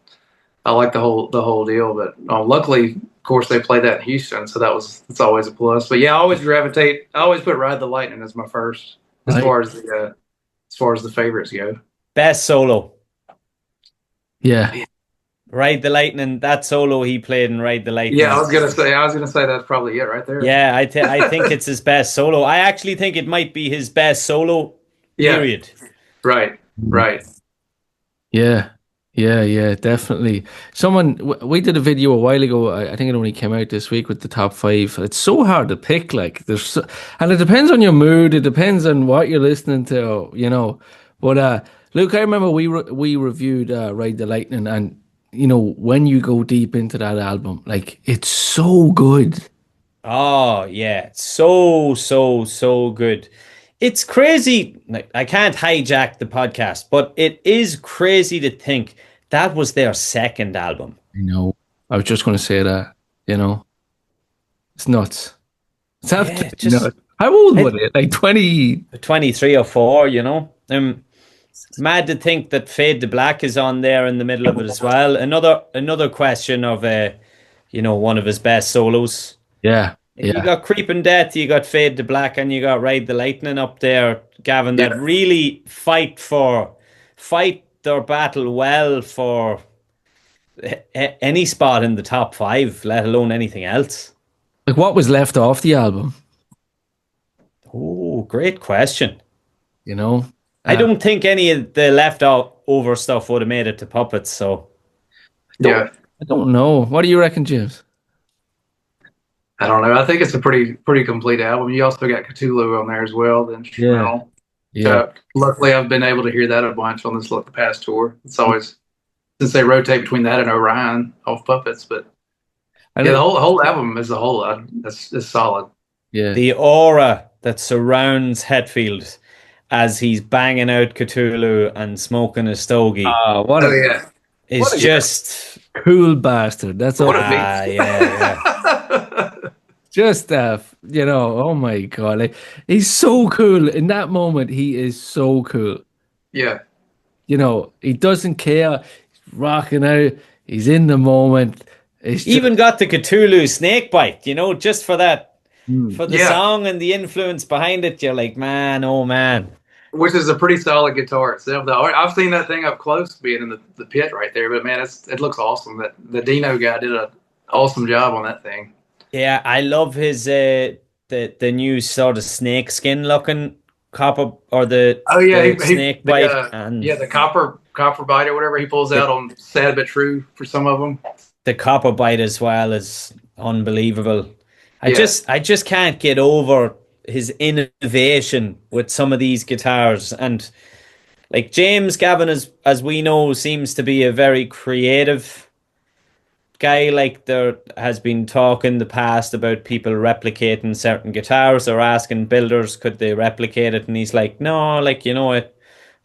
I like the whole deal. But luckily, of course, they play that in Houston, so it's always a plus. But yeah, I always put Ride the Lightning as my first as far as the favorites go. Best solo. Yeah. Ride the Lightning, that solo he played in Ride the Lightning. Yeah, I was gonna say that's probably it right there. Yeah, I think it's his best solo. I actually think it might be his best solo. Period. Right. Yeah, definitely. We did a video a while ago. I think it only came out this week with the top 5. It's so hard to pick. Like and it depends on your mood. It depends on what you're listening to. But Luke, I remember we reviewed Ride the Lightning, and when you go deep into that album, like it's so good. Oh yeah, so good. It's crazy. Like, I can't hijack the podcast, but it is crazy to think that was their second album. I know. I was just going to say that. It's nuts. It's nuts. How old was it? Like 23 or 4. Mad to think that Fade to Black is on there in the middle of it as well. Another question of one of his best solos. Yeah. You got Creeping Death, you got Fade to Black, and you got Ride the Lightning up there, Gavin, that really fight their battle well for any spot in the top 5, let alone anything else. Like, what was left off the album? Oh, great question. I don't think any of the leftover stuff would have made it to Puppets, so. I don't know. What do you reckon, James? I don't know. I think it's a pretty complete album. You also got Cthulhu on there as well, the instrumental. Yeah. Luckily, I've been able to hear that a bunch on the past tour. It's since they rotate between that and Orion off Puppets. But And yeah, the whole album as a whole, that's solid. yeah. The aura that surrounds Hetfield as he's banging out Cthulhu and smoking a stogie What Oh a yeah, is what a just cool bastard. That's all. what a yeah, beast. yeah. Just oh my God. Like, he's so cool. In that moment, he is so cool. Yeah, He doesn't care. He's rocking out. He's in the moment. It's just Even got the Cthulhu snake bite, just for that, Mm. for the Yeah. song and the influence behind it. You're like, man, oh man. which is a pretty solid guitar itself. Though I've seen that thing up close, being in the pit right there. But man, it looks awesome. That the Dino guy did an awesome job on that thing. Yeah, I love his the new sort of snake skin looking copper or the Oh yeah, the snake bite and the copper bite or whatever he pulls out on Sad But True for some of them. the copper bite as well is unbelievable. I Yeah. just can't get over his innovation with some of these guitars. And like James Gavin, as we know, seems to be a very creative guy. Like, there has been talk in the past about people replicating certain guitars or asking builders could they replicate it, and he's like, no, like, it's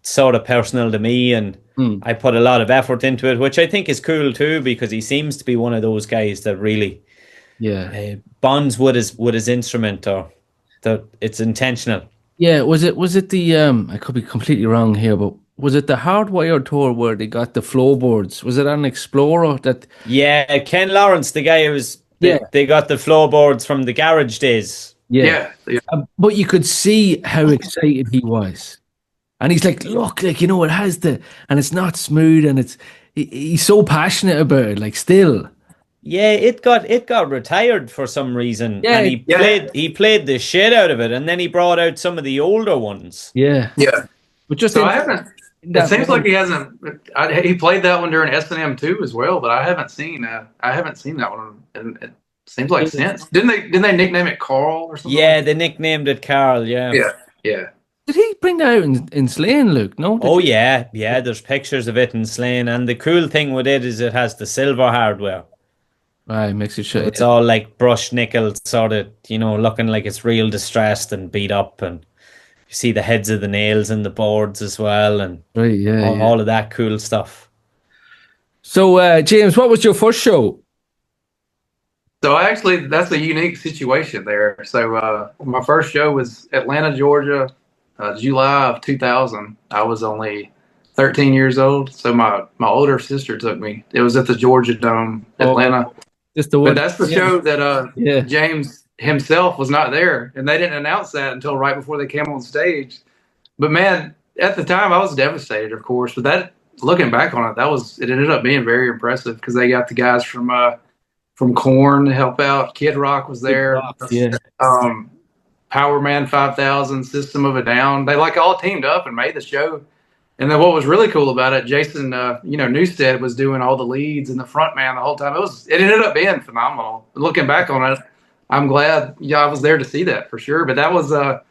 sort of personal to me, and I put a lot of effort into it, which I think is cool too, because he seems to be one of those guys that really bonds with his instrument, or that it's intentional. Yeah, was it the I could be completely wrong here, but was it the Hardwired tour where they got the floorboards? Was it on Explorer that Yeah, Ken Lawrence, the guy who was Yeah. they got the floorboards from the garage days. Yeah. But you could see how excited he was. And he's like, look, like, it has and it's not smooth, and he's so passionate about it, like, still. Yeah, it got retired for some reason, Yeah, and he played the shit out of it, and then he brought out some of the older ones. Yeah. Yeah. But just So in- I haven't. in It that seems moment- like he hasn't. He played that one during S&M too as well, but I haven't seen. I haven't seen that one. And it seems like since didn't they nickname it Carl or something? Yeah, they nicknamed it Carl. Yeah. Yeah. Did he bring that out in Slane, Luke? No? Oh yeah. There's pictures of it in Slane, and the cool thing with it is it has the silver hardware. Right, makes it So shut. it's all like brushed nickel, sort of, looking like it's real distressed and beat up, and you see the heads of the nails in the boards as well, and Right, yeah, yeah. all of that cool stuff. So, James, what was your first show? So that's a unique situation there. So my first show was Atlanta, Georgia, July of 2000. I was only 13 years old. So my older sister took me. It was at the Georgia Dome, Atlanta. Just the But one. that's the show that Yeah. James himself was not there, and they didn't announce that until right before they came on stage. But man, at the time I was devastated, of course. But that, looking back on it, it ended up being very impressive because they got the guys from Korn to help out. Kid Rock was there. Yeah. Power Man 5000, System of a Down. They all teamed up and made the show. And then what was really cool about it, Jason, Newsted was doing all the leads and the front man the whole time. It ended up being phenomenal. Looking back on it, I'm glad I was there to see that for sure. But that was, that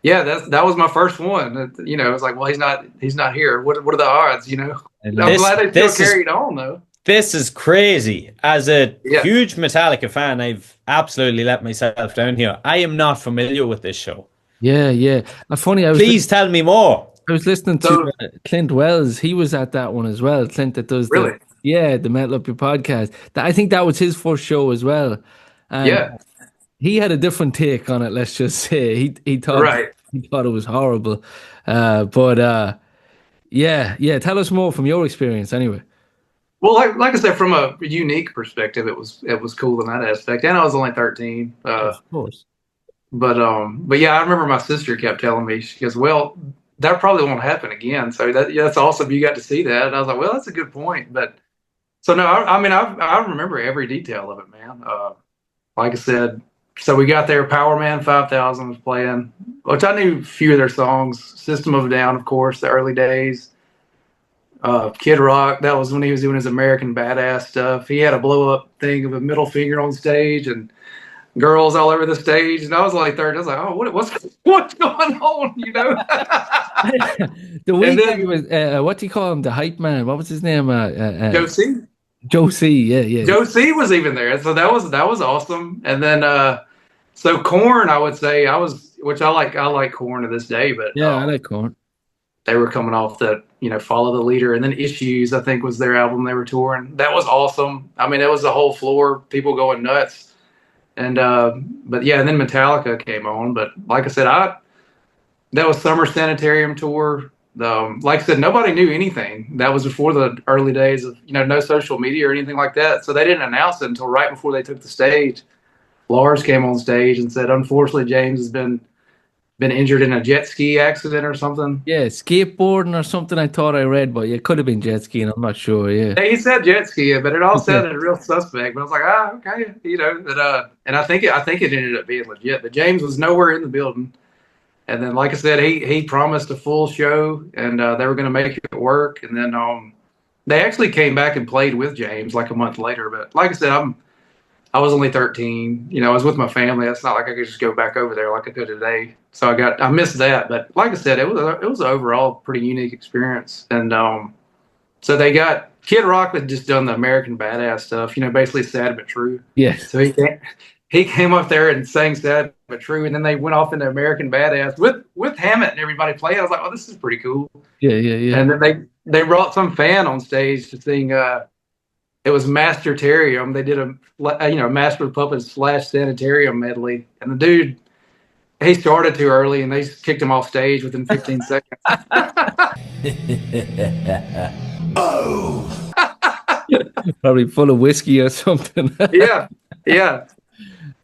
was my first one. It was like, well, he's not here. What are the odds? I'm glad they still carried on though. This is crazy. As a Yeah. huge Metallica fan, I've absolutely let myself down here. I am not familiar with this show. Yeah, yeah. Funny, Please tell me more. I was listening to Clint Wells. He was at that one as well. Clint that does Really? the Metal Up Your podcast. I think that was his first show as well. And Yeah. he had a different take on it. Let's just say he thought it was horrible. But yeah. Tell us more from your experience, anyway. Well, like I said, from a unique perspective, it was cool in that aspect. And I was only 13. Of course. But yeah, I remember my sister kept telling me, she goes, well, that probably won't happen again. So that's awesome. You got to see that. And I was like, well, that's a good point. But so no, I remember every detail of it, man. Like I said, so we got there. Power Man 5000 was playing, which I knew a few of their songs. System of a Down, of course, the early days. Kid Rock, that was when he was doing his American Badass stuff. He had a blow up thing of a middle finger on stage, and girls all over the stage, and I was like 30. I was like, oh, what's going on? The And weekend then was what do you call him? The hype man. What was his name? Joe C. Joe C. Yeah, yeah, Joe C was even there, so that was awesome. And then so Corn, I would say which I like Corn to this day, but yeah. I like corn. they were coming off the Follow the Leader, and then Issues, I think, was their album they were touring. That was awesome. I mean, it was the whole floor, people going nuts. And but yeah, and then Metallica came on. But like I said, that was Summer Sanitarium tour. Like I said, nobody knew anything. That was before the early days of no social media or anything like that. So they didn't announce it until right before they took the stage. Lars came on stage and said, "Unfortunately, James has been injured in a jet ski accident or something." Yeah, skateboarding or something. I thought I read, but it could have been jet skiing. I'm not sure. Yeah. He said jet ski, but it all Okay. sounded real suspect. But I was like, okay, and I think it ended up being legit. But James was nowhere in the building. And then, like I said, he promised a full show, and they were going to make it work. And then they actually came back and played with James like a month later. But like I said, I was only 13. I was with my family. It's not like I could just go back over there like I could today. So I missed that. But like I said, it was an overall pretty unique experience. And so they got Kid Rock had just done the American Badass stuff. Basically sad but true. Yes. So he came up there and sang sad but true, and then they went off into American Badass with Hammett and everybody playing. I was like, oh, this is pretty cool. Yeah, yeah, yeah. And then they brought some fan on stage to sing. It was Master Terrium. They did a Master of Puppets / Sanitarium medley, and the dude he started too early, and they kicked him off stage within 15 seconds. Probably full of whiskey or something. Yeah, yeah.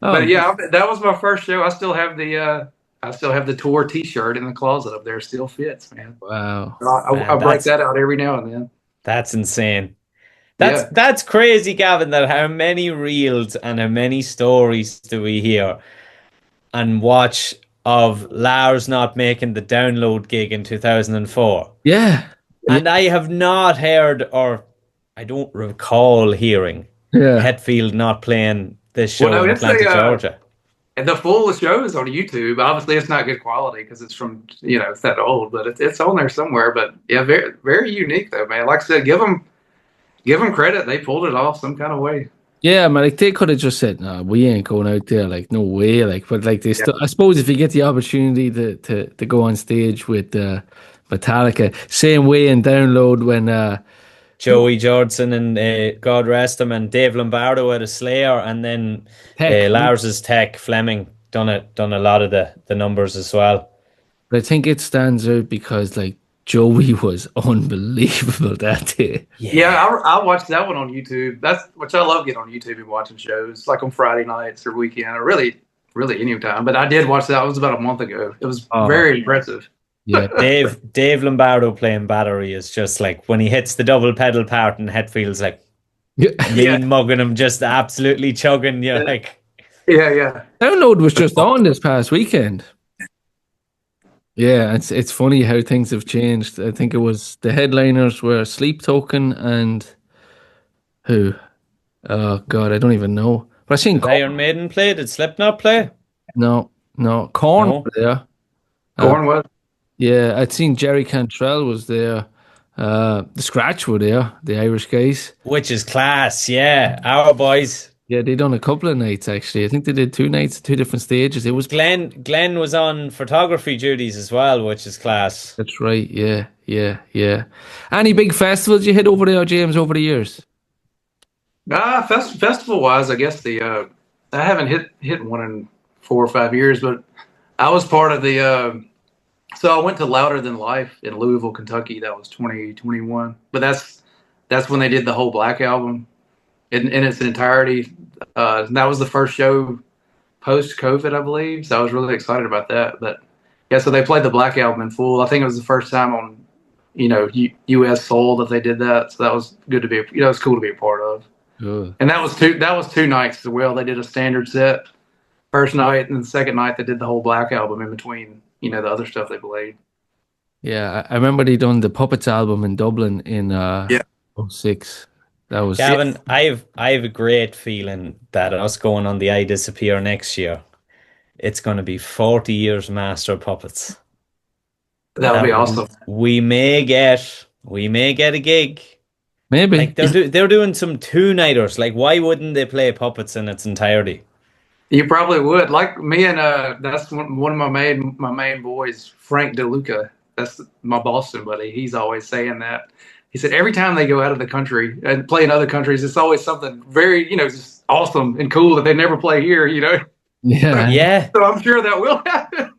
Oh, But yeah, that was my first show. I still have the tour T-shirt in the closet up there. Still fits, man. wow. I break that out every now and then. That's insane. Yeah. That's crazy, Gavin, that how many reels and how many stories do we hear and watch of Lars not making the download gig in 2004. Yeah. And I have not heard, or I don't recall hearing, Yeah. Hetfield not playing this show Well, no, in it's Atlanta, Georgia. And the full show is on YouTube. Obviously, it's not good quality because it's from it's that old, but it's on there somewhere. But yeah, very very unique though, man. Like I said, give them credit. They pulled it off some kind of way. Yeah, man, like they could have just said, "No, we ain't going out there." Like, no way. Like, but like they still. I suppose if you get the opportunity to go on stage with Metallica, same way in Download when Joey Jordison and God rest him, and Dave Lombardo at a Slayer, and then Tech. Lars's Tech Fleming done a lot of the numbers as well. But I think it stands out because like Joey was unbelievable that day. Yeah, I watched that one on YouTube. That's which I love getting on YouTube and watching shows like on Friday nights or weekend or really any time. But I did watch that. It was about a month ago. It was very impressive. Yeah. Dave Lombardo playing battery is just like when he hits the double pedal part and Hetfield's like mean mugging him, just absolutely chugging. You're like, yeah. Download was just on this past weekend. Yeah, it's funny how things have changed. I think it was the headliners were Sleep Token and who? Oh God, I don't even know. But I seen Iron Maiden play. Did Slipknot play? No, Korn No. was there. Corn was. Yeah, I'd seen Jerry Cantrell was there. The Scratch were there, the Irish guys. Which is class, yeah. Our boys. Yeah, they done a couple of nights actually. I think they did 2 nights, 2 different stages. It was Glenn was on photography duties as well, which is class. That's right. Yeah. Any big festivals you hit over there, James, over the years? Festival wise, I guess I haven't hit one in 4 or 5 years, but I was part of the. So I went to Louder Than Life in Louisville, Kentucky. That was 2021, but that's when they did the whole Black album in its entirety. And that was the first show post COVID, I believe. So I was really excited about that. But yeah, so they played the Black album in full. I think it was the first time on U.S. soul that they did that. So that was good to be. It was cool to be a part of. Good. And that was 2 nights as well. They did a standard set first night, and then the second night they did the whole Black album in between, the other stuff they played. Yeah, I remember they done the Puppets album in Dublin in 06. That was Gavin, I have a great feeling that us going on the I Disappear next year, it's going to be 40 years Master of Puppets. That would That be awesome. we may get a gig. Like maybe. they're doing some two-nighters. Like why wouldn't they play Puppets in its entirety? You probably would. Like me and that's one of my main boys, Frank DeLuca. That's my Boston buddy. He's always saying that. He said every time they go out of the country and play in other countries, it's always something very, just awesome and cool that they never play here. Yeah. Yeah. So I'm sure that will happen.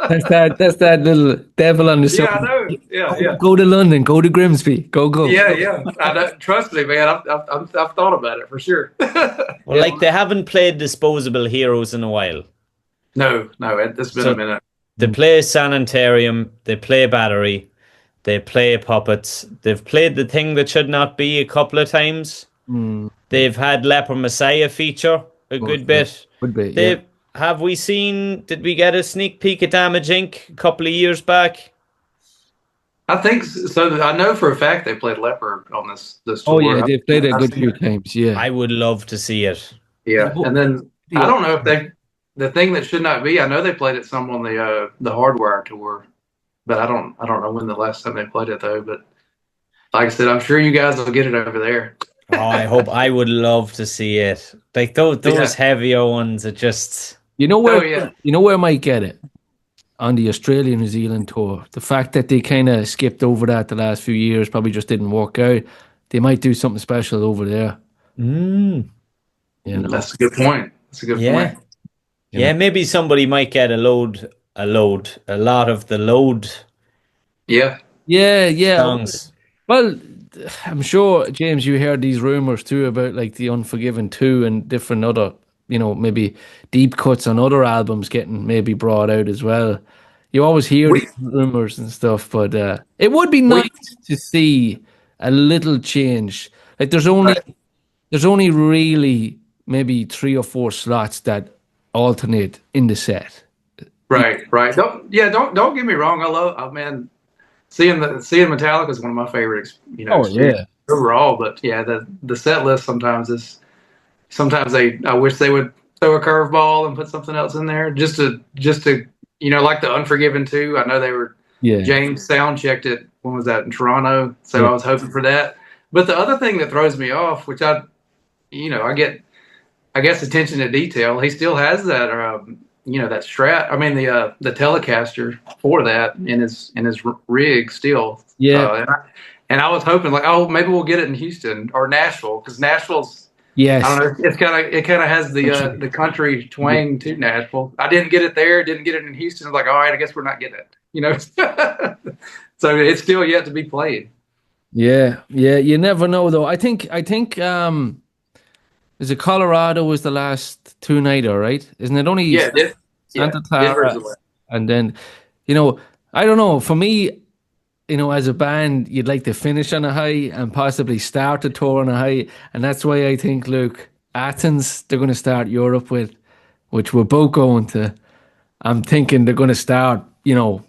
That's that little devil on the Yeah, I side. know. Yeah, yeah. Go to London, go to Grimsby, go. Yeah, yeah. I know. Trust me, man. I've thought about it for sure. Well, like they haven't played Disposable Heroes in a while. No, it's been a So minute. they play Sanitarium, they play Battery, they play Puppets. They've played The Thing That Should Not Be a couple of times. Mm, They've had Leper Messiah feature a good bit. would be, They yeah. did we get a sneak peek at Damage Inc. a couple of years back? I think so. I know for a fact they played Leper on this Oh tour. yeah, they've played it a I've good seen few it. times. Yeah. I would love to see it. Yeah, Yeah, and then yeah. I don't know if the thing that should not be. I know they played it some on the Hardwire tour, but I don't know when the last time they played it though. But like I said, I'm sure you guys will get it over there. Oh, I would love to see it. Like those heavier ones are just You know where? Oh, yeah. You know where I might get it on the Australia New Zealand tour. The fact that they kind of skipped over that the last few years probably just didn't work out. They might do something special over there. mm, You know. That's a good point. That's a good yeah. point. Yeah, maybe somebody might get a lot of the load Yeah. Yeah. songs. Well, I'm sure, James, you heard these rumors too about like the Unforgiven 2 and different other, maybe deep cuts on other albums getting maybe brought out as well. You always hear We- these rumors and stuff, but it would be We- nice to see a little change. Like there's only really maybe 3 or 4 slots that alternate in the set. Right. Don't get me wrong. Man, seeing Metallica is one of my favorites. Oh, yeah. Overall, but yeah, the set list sometimes I wish they would throw a curveball and put something else in there just to like the Unforgiven 2. I know they were Yeah. James sound checked it. When was that in Toronto? So Yeah. I was hoping for that. But the other thing that throws me off, which I get, I guess, attention to detail. He still has that, that Strat. I mean, the Telecaster for that in his rig still. Yeah. And I was hoping like, oh, maybe we'll get it in Houston or Nashville because Nashville's. Yes. I don't know. It kind of has the country twang to Nashville. I didn't get it there. Didn't get it in Houston. I was like, all right, I guess we're not getting it. So it's still yet to be played. Yeah. You never know though. I think is it Colorado was the last two-nighter, right? Isn't it only Santa Clara? Denver's And then, I don't know. For me, as a band, you'd like to finish on a high and possibly start the tour on a high. And that's why I think, look, Athens, they're going to start Europe with, which we're both going to. I'm thinking they're going to start Oh,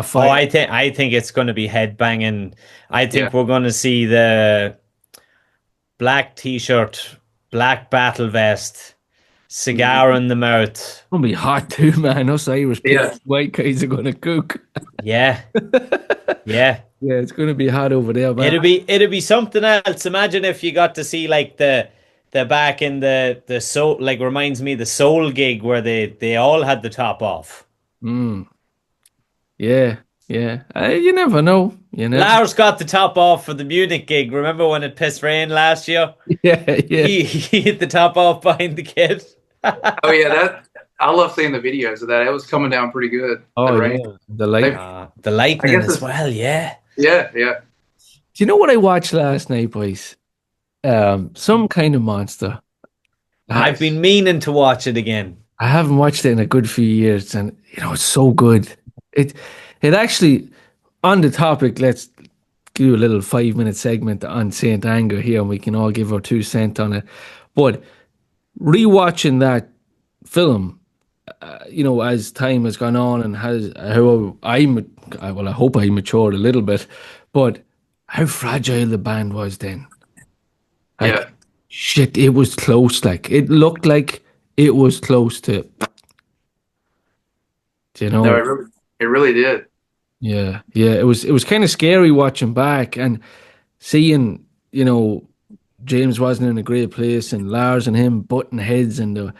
fighting. I think it's going to be headbanging. I think we're going to see the black t-shirt, black battle vest, cigar in the mouth. It's going to be hot too, man. Us Irish Yeah. white guys are going to cook. Yeah. Yeah. Yeah, it's going to be hot over there, man. It'd be something else. Imagine if you got to see like the back in the soul, like reminds me of the Soul gig where they all had the top off. Yeah. You never know. Lars got the top off for the Munich gig. Remember when it pissed rain last year? Yeah. He hit the top off behind the kid. Oh yeah, I love seeing the videos of that. It was coming down pretty good. Oh, the rain. yeah. The light. The lightning I guess as well, yeah. Yeah. Do you know what I watched last night, boys? Some kind of monster. I've been meaning to watch it again. I haven't watched it in a good few years, and it's so good. It actually, on the topic, let's do a little 5-minute segment on Saint Anger here, and we can all give our 2 cents on it. But rewatching that film, as time has gone on and I hope I matured a little bit, but how fragile the band was then. Like, Yeah. shit, it was close. Like, it looked like it was close to, you No, know. it really did. Yeah, yeah. It was kind of scary watching back and seeing, James wasn't in a great place and Lars and him butting heads and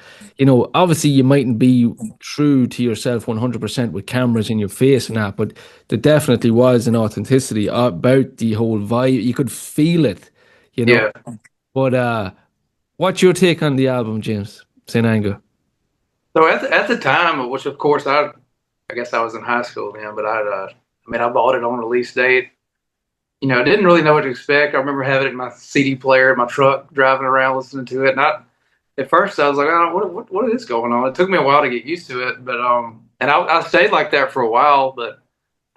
obviously you mightn't be true to yourself 100% with cameras in your face and that, but there definitely was an authenticity about the whole vibe. You could feel it, you know. Yeah. But what's your take on the album, James? St. Anger. So at the time, which of course I guess I was in high school then, but I bought it on release date. I didn't really know what to expect. I remember having it in my CD player in my truck, driving around listening to it. And at first I was like, oh, what is going on? It took me a while to get used to it, but and I stayed like that for a while. But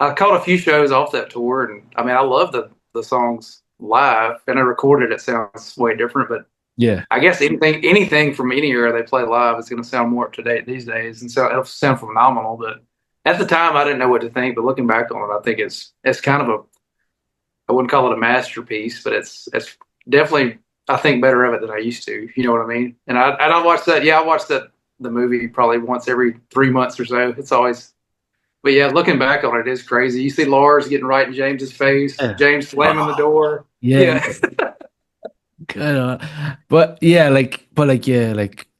I caught a few shows off that tour, and I love the songs live, and I recorded it sounds way different. But Yeah. I guess anything from any era they play live is going to sound more up to date these days, and so it'll sound phenomenal. But at the time, I didn't know what to think. But looking back on it, I think it's kind of I wouldn't call it a masterpiece, but it's definitely, I think, better of it than I used to. You know what I mean? And I watched that. Yeah, I watched the movie probably once every 3 months or so. It's always, but yeah, looking back on it, it's crazy. You see Lars getting right in James's face, James slamming the door. Yeah. Good on. But yeah,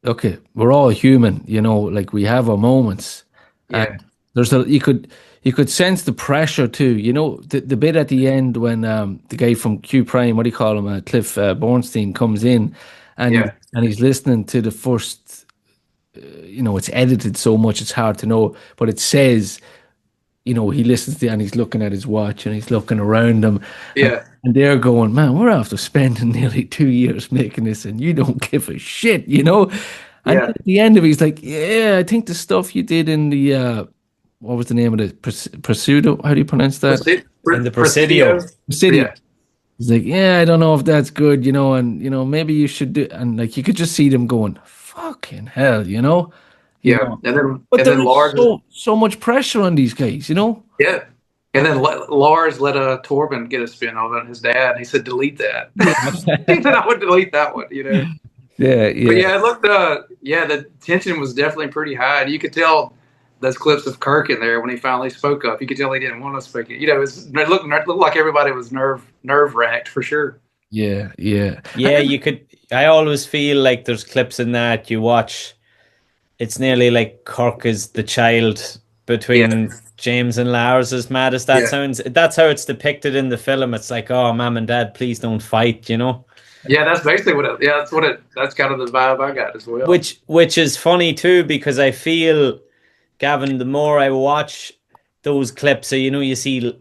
okay, we're all human, like we have our moments. Yeah. And you could sense the pressure too. The bit at the end when the guy from Q Prime, what do you call him, Cliff Bornstein comes in and Yeah. and he's listening to the first it's edited so much it's hard to know, but it says, he listens to it and he's looking at his watch and he's looking around him. Yeah. And they're going, man, we're after spending nearly 2 years making this and you don't give a shit, And Yeah. at the end of it, he's like, yeah, I think the stuff you did in the, what was the name of it? Pursudo? How do you pronounce that? In the Presidio. Presidio. Yeah. He's like, yeah, I don't know if that's good, and, maybe you should do, and like, you could just see them going, fucking hell, You Yeah. know? And But then there's Lars. so much pressure on these guys, Yeah. And then Lars let Torben get a spin on it, his dad. He said, delete that. He said, I would delete that one, Yeah, But yeah. yeah, it looked, the tension was definitely pretty high. And you could tell those clips of Kirk in there when he finally spoke up. You could tell he didn't want to speak. It looked like everybody was nerve wracked for sure. Yeah, yeah. Yeah, I always feel like there's clips in that you watch. It's nearly like Kirk is the child between James and Lars, as mad as that sounds. That's how it's depicted in the film. It's like, oh, mom and dad, please don't fight, Yeah, that's basically that's kind of the vibe I got as well. Which is funny too, because I feel, Gavin, the more I watch those clips, so you see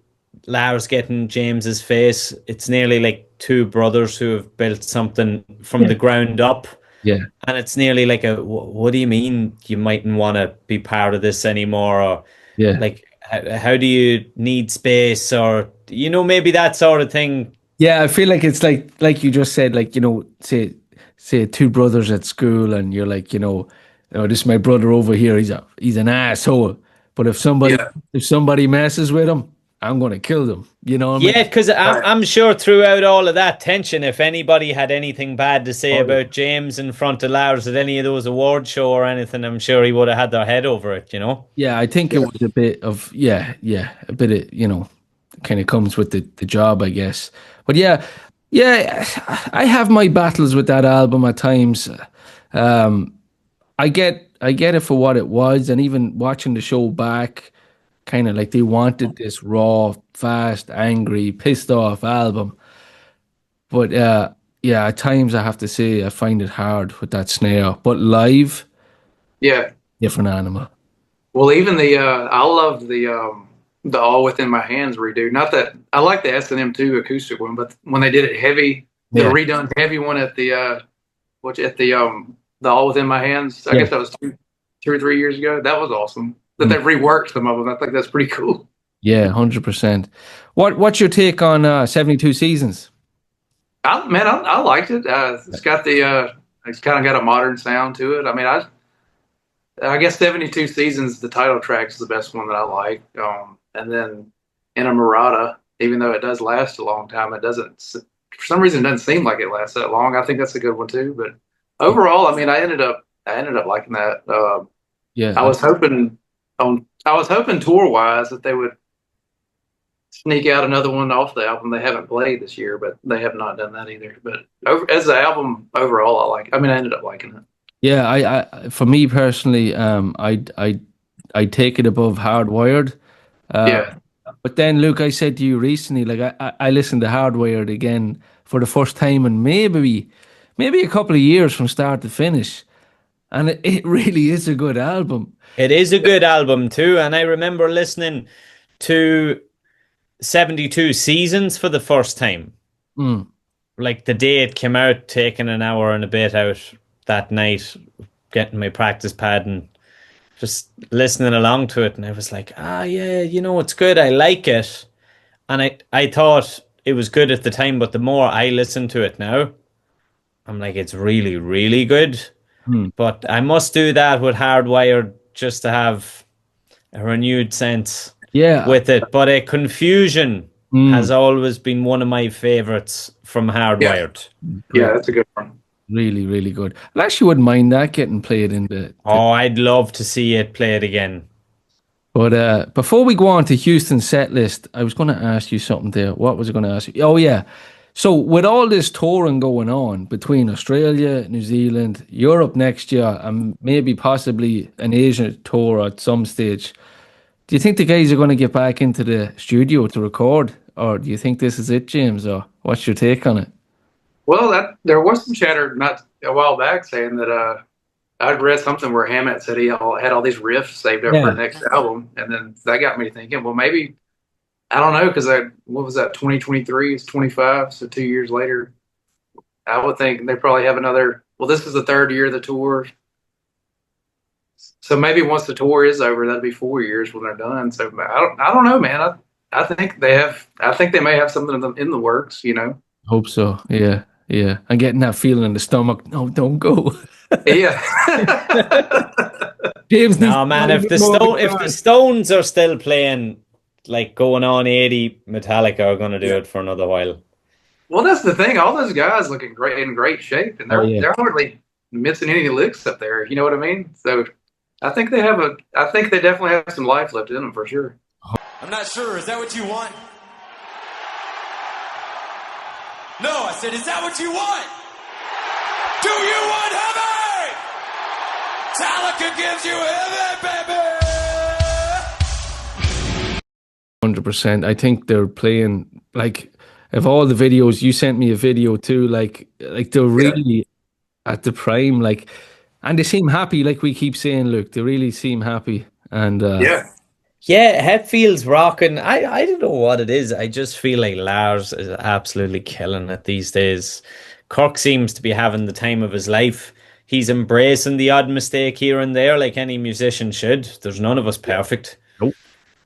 Lars getting James's face, it's nearly like two brothers who have built something from the ground up. Yeah. And it's nearly like what do you mean you mightn't want to be part of this anymore? Or Yeah. like, how do you need space? Or, maybe that sort of thing. Yeah, I feel like it's like you just said, like, say two brothers at school and you're like, this is my brother over here, he's an asshole. But if somebody messes with him, I'm gonna kill them. You know what I mean? Yeah, because I'm sure throughout all of that tension, if anybody had anything bad to say about James in front of Lars at any of those award show or anything, I'm sure he would have had their head over it, Yeah, I think it was a bit of a bit of kind of comes with the job, I guess. But yeah, I have my battles with that album at times. I get it for what it was, and even watching the show back, kind of like they wanted this raw, fast, angry, pissed off album. But yeah, at times I have to say I find it hard with that snare. But live, different animal. Well, even I love the All Within My Hands redo. Not that I like the S&M2 acoustic one, but when they did it heavy, the redone heavy one at the All Within My Hands, I guess that was 2 or 3 years ago. That was awesome. That they've reworked some of them. I think that's pretty cool. Yeah, 100%. What's your take on 72 Seasons? I liked it. It's got it's kind of got a modern sound to it. I guess 72 Seasons, the title track is the best one that I like. And then In a Murata, even though it does last a long time, it doesn't for some reason, it doesn't seem like it lasts that long. I think that's a good one too. But overall, I mean, I ended up liking that. Yeah, I was hoping tour wise that they would sneak out another one off the album they haven't played this year, but they have not done that either. But as the album overall, I mean, I ended up liking it. yeah. For me personally, I take it above Hardwired. Uh, Yeah, but then, Luke, I said to you recently, like I listened to Hardwired again for the first time in maybe a couple of years from start to finish, and it really is a good album. It is a good album too, and I remember listening to 72 Seasons for the first time. Mm. Like the day it came out, taking an hour and a bit out that night, getting my practice pad and just listening along to it. And I was like, yeah, it's good. I like it. And I thought it was good at the time, but the more I listen to it now, I'm like, it's really, really good. Mm. But I must do that with Hardwired just to have a renewed sense Yeah. with it. But a Confusion has always been one of my favorites from Hardwired. yeah, that's a good one. Really, really good. I actually wouldn't mind that getting played in the. Oh, I'd love to see it played again. But before we go on to Houston's set list, I was going to ask you something there. What was I going to ask you? Oh, yeah. So with all this touring going on between Australia, New Zealand, Europe next year, and maybe possibly an Asian tour at some stage, do you think the guys are going to get back into the studio to record? Or do you think this is it, James? Or what's your take on it? Well, there was some chatter not a while back saying that I'd read something where Hammett said he had all these riffs saved up for the next album, and then that got me thinking, well, maybe I don't know, because what was that? 2023 is 25, so 2 years later, I would think they probably have another. Well, this is the third year of the tour, so maybe once the tour is over, that'll be 4 years when they're done. So I don't know, man. I think they have. I think they may have something in the works. Hope so. Yeah. Yeah. I'm getting that feeling in the stomach. No, don't go. Yeah. James, no, man, if the Stones are still playing, like going on 80, Metallica are going to do it for another while. Well, that's the thing. All those guys looking in great shape, and they're hardly missing any licks up there. You know what I mean? So I think they definitely have some life left in them for sure. I'm not sure. Is that what you want? No, I said, is that what you want? Do you want heavy? Metallica gives you heavy, baby! 100%. I think they're playing, like, of all the videos, you sent me a video too, like they're really at the prime, like, and they seem happy, like we keep saying, Luke, they really seem happy. And yeah, Hetfield's rocking. I don't know what it is. I just feel like Lars is absolutely killing it these days. Kirk seems to be having the time of his life. He's embracing the odd mistake here and there, like any musician should. There's none of us perfect. Nope.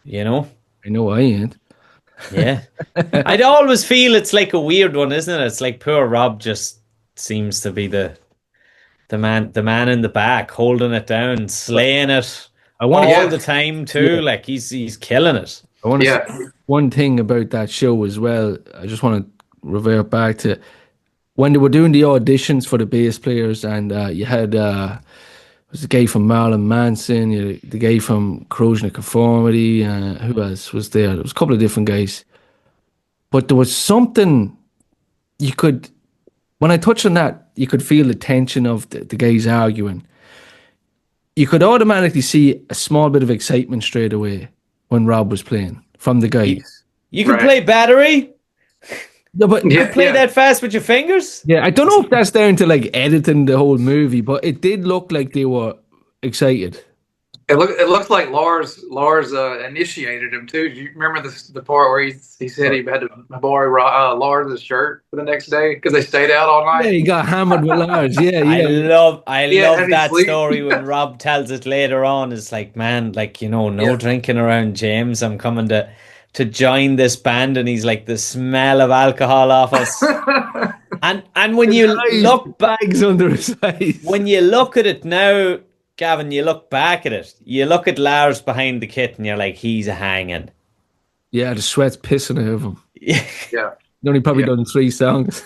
You know? I know I ain't. Yeah. I'd always feel it's like a weird one, isn't it? It's like poor Rob just seems to be the man in the back, holding it down, slaying it. All the time too, like he's killing it. I want to say one thing about that show as well. I just want to revert back to when they were doing the auditions for the bass players, and you had was the guy from Marilyn Manson, the guy from Corrosion of Conformity, who else was there? There was a couple of different guys, but there was something you could, when I touched on that, you could feel the tension of the guys arguing. You could automatically see a small bit of excitement straight away when Rob was playing from the guys. You can play Battery. No, but you play that fast with your fingers. Yeah, I don't know if that's down to like editing the whole movie, but it did look like they were excited. It looks like Lars initiated him too. Do you remember the part where he said he had to borrow Lars' shirt for the next day because they stayed out all night? Yeah, he got hammered with Lars. Yeah. I love that story when Rob tells it later on. It's like, man, like, no drinking around James. I'm coming to join this band, and he's like, the smell of alcohol off us. and when you look bags under his eyes, when you look at it now, Gavin, you look back at it, you look at Lars behind the kit and you're like, he's a hanging. Yeah, the sweat's pissing out of him. Yeah. He only probably Yeah. done 3 songs.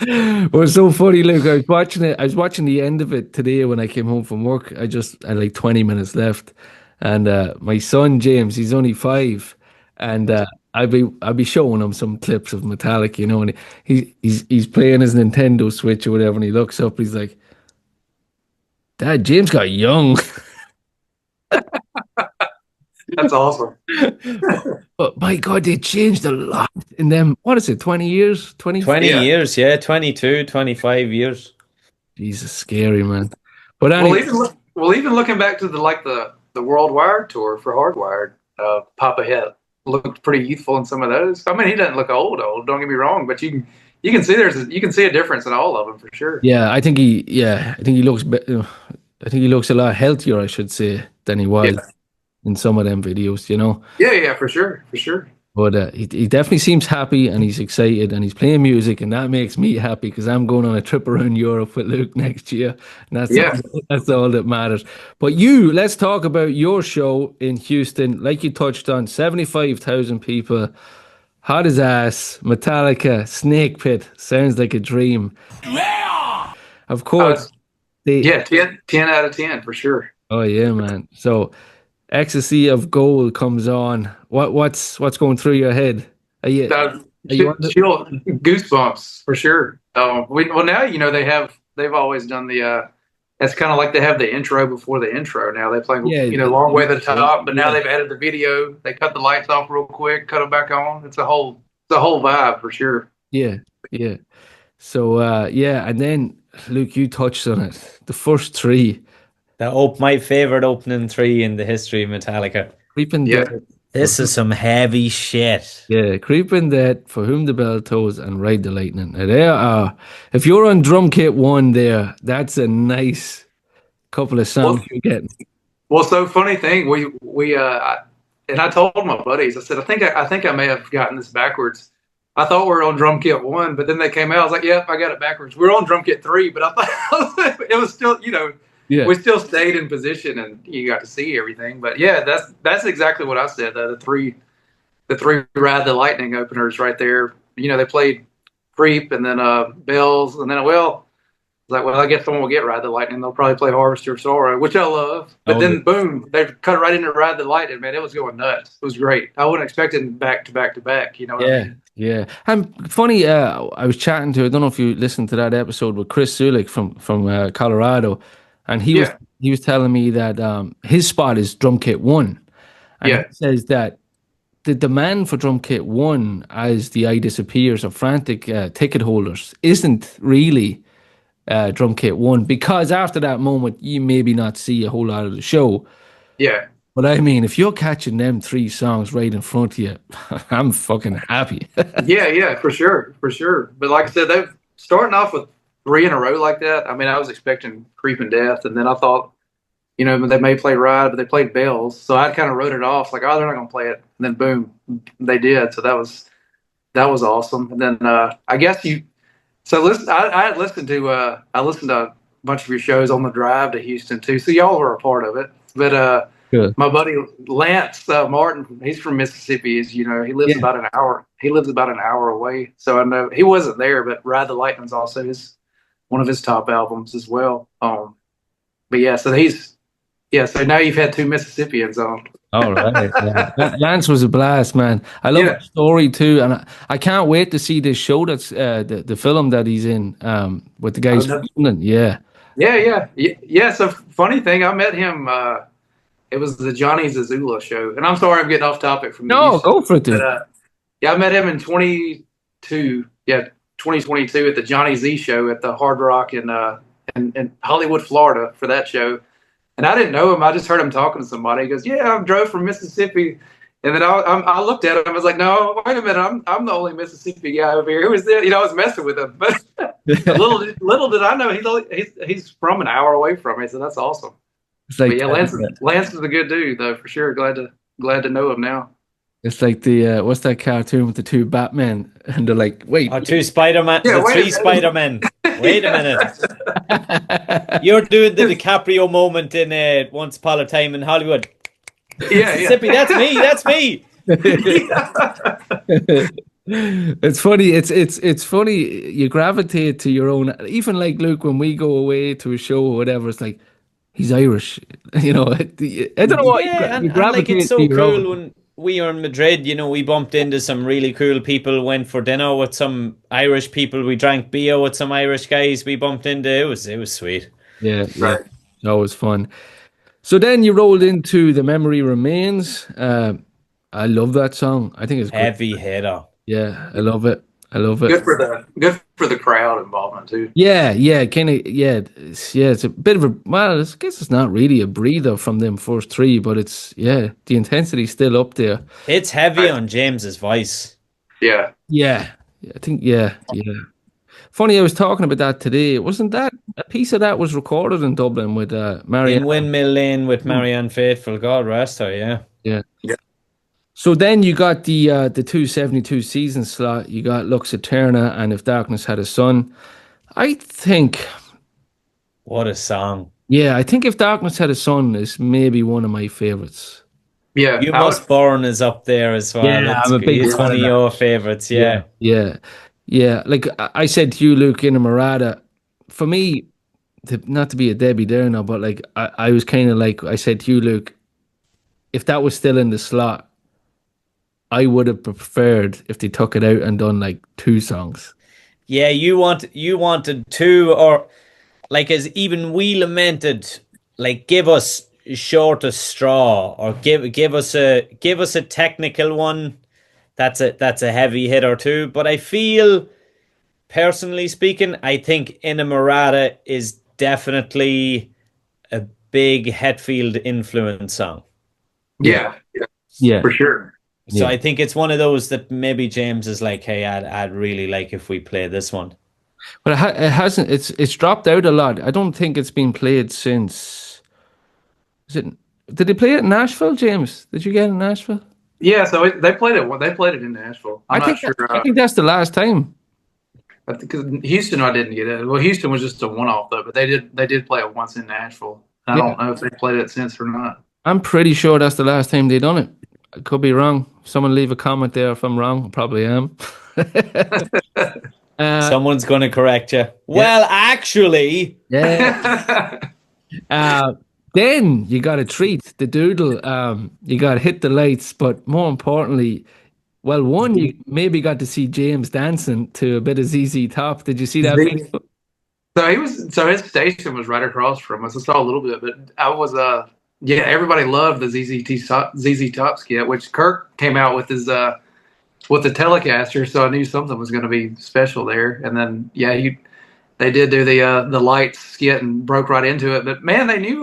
It was so funny, Luke. I was watching it. I was watching the end of it today when I came home from work. I just had like 20 minutes left, and my son James, he's only 5, and I'd be showing him some clips of Metallica, and he's playing his Nintendo Switch or whatever, and he looks up, he's like, "Dad, James got young." That's awesome. But my God, they changed a lot in them. What is it? 20 years? 20 Yeah. years, yeah, 22, 25 years. Jesus, scary, man. But Well, anyway, even looking back to the Worldwide tour for Hardwired, Papa Het looked pretty youthful in some of those. I mean, he doesn't look old. Don't get me wrong, but you can see you can see a difference in all of them for sure. yeah, I think he looks, I think he looks a lot healthier, I should say, than he was Yeah, in some of them videos. yeah, for sure. But he definitely seems happy and he's excited and he's playing music, and that makes me happy because I'm going on a trip around Europe with Luke next year, and Yeah. that's all that matters. But let's talk about your show in Houston. Like you touched on, 75,000 people, hot as ass, Metallica, Snake Pit, sounds like a dream. Yeah! Of course, they. Yeah, 10 out of 10 for sure. Oh yeah, man. So, Ecstasy of Gold comes on. What's going through your head? Are you on the, Chill, goosebumps for sure. Well, now they've always done the. It's kind of like they have the intro before the intro. Now they play long way to the top, but now they've added the video. They cut the lights off real quick, cut them back on. It's a whole vibe for sure. Yeah, yeah. So and then Luke, you touched on it. The first 3, My favorite opening 3 in the history of Metallica. Creeping Yeah. Dead. This is some heavy shit. Yeah, Creeping Dead, For Whom the Bell Tolls, and Ride the Lightning. Now there are, if you're on drum kit 1 there, that's a nice couple of songs you're getting. Well, so funny thing, and I told my buddies, I said, I think I may have gotten this backwards. I thought we were on drum kit 1, but then they came out. I was like, yep, I got it backwards. We're on drum kit 3, but I thought it was still, Yeah, we still stayed in position and you got to see everything. But yeah, that's exactly what I said. The three Ride the Lightning openers right there. They played Creep and then Bells, and then I guess someone will get Ride the Lightning. They'll probably play Harvester of Sorrow, which I love. But then boom, they cut right into Ride the Lightning. Man, it was going nuts. It was great. I wasn't expecting back to back to back. You know what I mean? Yeah. And funny, I was chatting to, I don't know if you listened to that episode with Chris Sulik from Colorado, and he was telling me that his spot is drum kit 1, and he says that the demand for drum kit 1 as the eye disappears of frantic ticket holders isn't really drum kit 1, because after that moment you maybe not see a whole lot of the show. Yeah. But I mean, if you're catching them 3 songs right in front of you, I'm fucking happy. Yeah, for sure. But like I said, they've starting off with 3 in a row like that. I mean, I was expecting Creeping Death, and then I thought, they may play Ride, but they played Bells, so I kind of wrote it off like, oh, they're not going to play it. And then boom, they did. So that was awesome. And then I guess listen. I listened to a bunch of your shows on the drive to Houston too, so y'all were a part of it. But Good. my buddy Lance Martin, he's from Mississippi. As you know, he lives about an hour. He lives about an hour away. So I know he wasn't there, but Ride the Lightning's also one of his top albums as well. But yeah, so so now you've had 2 Mississippians on. All right. Yeah. Lance was a blast, man. I love the story too, and I can't wait to see this show that's the film that he's in with the guys from England. Yeah. So funny thing, I met him. It was the Johnny Zazula show, and I'm sorry I'm getting off topic from. No, go for it, dude. But, I met him in 2022 at the Johnny Z show at the Hard Rock in Hollywood, Florida for that show. And I didn't know him. I just heard him talking to somebody. He goes, "Yeah, I drove from Mississippi." And then I looked at him. I was like, "No, wait a minute. I'm the only Mississippi guy over here. Who is this?" I was messing with him, but little did I know he's from an hour away from me. So that's awesome. It's like, but yeah, Lance is a good dude though, for sure. Glad to know him now. It's like the what's that cartoon with the 2 Batmen, and they're like, "Wait, 2 Spider-Man, Yeah, 3 Spider-Men." Wait a minute. You're doing the DiCaprio moment in Once Upon a Time in Hollywood. Yeah. Mississippi, that's me. It's funny. It's funny. You gravitate to your own. Even like Luke, when we go away to a show or whatever, it's like he's Irish. You know, I don't know what Yeah, you and like it's gravitate to so your cool own. when we were in Madrid, we bumped into some really cool people, went for dinner with some Irish people, we drank beer with some Irish guys we bumped into. It was sweet. Yeah, yeah. Right. Always fun. So then you rolled into The Memory Remains. I love that song. I think it's great. Heavy hitter. Yeah, I love it. I love it. Good for the crowd involvement too. Yeah, yeah, kind of. Yeah, it's a bit of a. Well, I guess it's not really a breather from them first three, but it's the intensity's still up there. It's heavy Right. on James's voice. Yeah. Yeah, I think. Yeah, yeah. Funny, I was talking about that today. Wasn't that a piece of that was recorded in Dublin with Marianne? In Windmill Lane with Mm. Marianne Faithfull, God rest her, yeah. Yeah. Yeah. So then you got the 272 season slot. You got Lux Eterna and If Darkness Had a Sun. I think, What a song. yeah, I think If Darkness Had a Sun is maybe one of my favorites. Yeah. You I would, Must Burn is up there as well. Yeah, I'm a big It's fan one of of that. your favorites, yeah. Yeah, yeah. Like I said to you, Luke, in a Murata, for me, not to be a Debbie Downer, but like I was kind of like I said to you, Luke, if that was still in the slot, I would have preferred if they took it out and done like two songs. Yeah, you wanted two, or like as even we lamented, like give us shortest straw, or give us a technical one that's a heavy hit or two. But I feel, personally speaking, I think Inamorata is definitely a big Hetfield influence song. yeah. Yeah. Yeah, For sure. So yeah. I think it's one of those that maybe James is like, hey, I'd really like if we play this one. But it hasn't. It's dropped out a lot. I don't think it's been played since. Is it? Did they play it in Nashville, James? Did you get it in Nashville? Yeah. So they played it. They played it in Nashville. I'm not sure. I think that's the last time. I think 'cause Houston, I didn't get it. Well, Houston was just a one-off though, but they did play it once in Nashville. I Yeah. don't know if they played it since or not. I'm pretty sure that's the last time they done it. I could be wrong. Someone leave a comment there if I'm wrong. I probably am. Someone's going to correct you. Well, actually, Yeah. Then you got a treat, the doodle. You got Hit the Lights, but more importantly, well, one, you maybe got to see James dancing to a bit of ZZ Top. Did you see that Z- video? So his station was right across from us. I saw a little bit, but I was yeah, everybody loved the ZZ Top skit, which Kirk came out with the Telecaster, so I knew something was going to be special there. And then yeah, they did do the lights skit and broke right into it. But man, they knew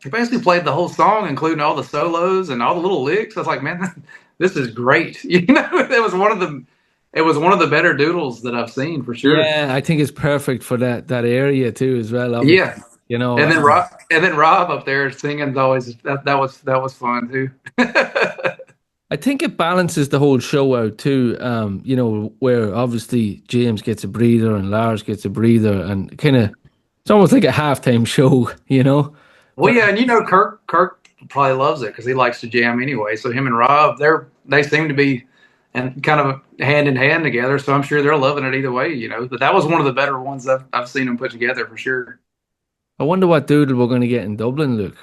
they basically played the whole song, including all the solos and all the little licks. I was like, man, this is great. It was one of the better doodles that I've seen for sure. Yeah, I think it's perfect for that area too, as well. Obviously. Yeah. You know, And then Rob up there singing's always that was fun too. I think it balances the whole show out too. You know, where obviously James gets a breather and Lars gets a breather, and kind of it's almost like a halftime show. You know. Well, yeah, and Kirk probably loves it because he likes to jam anyway. So him and Rob, they seem to be and kind of hand in hand together. So I'm sure they're loving it either way. But that was one of the better ones I've seen them put together for sure. I wonder what doodle we're going to get in Dublin, Luke.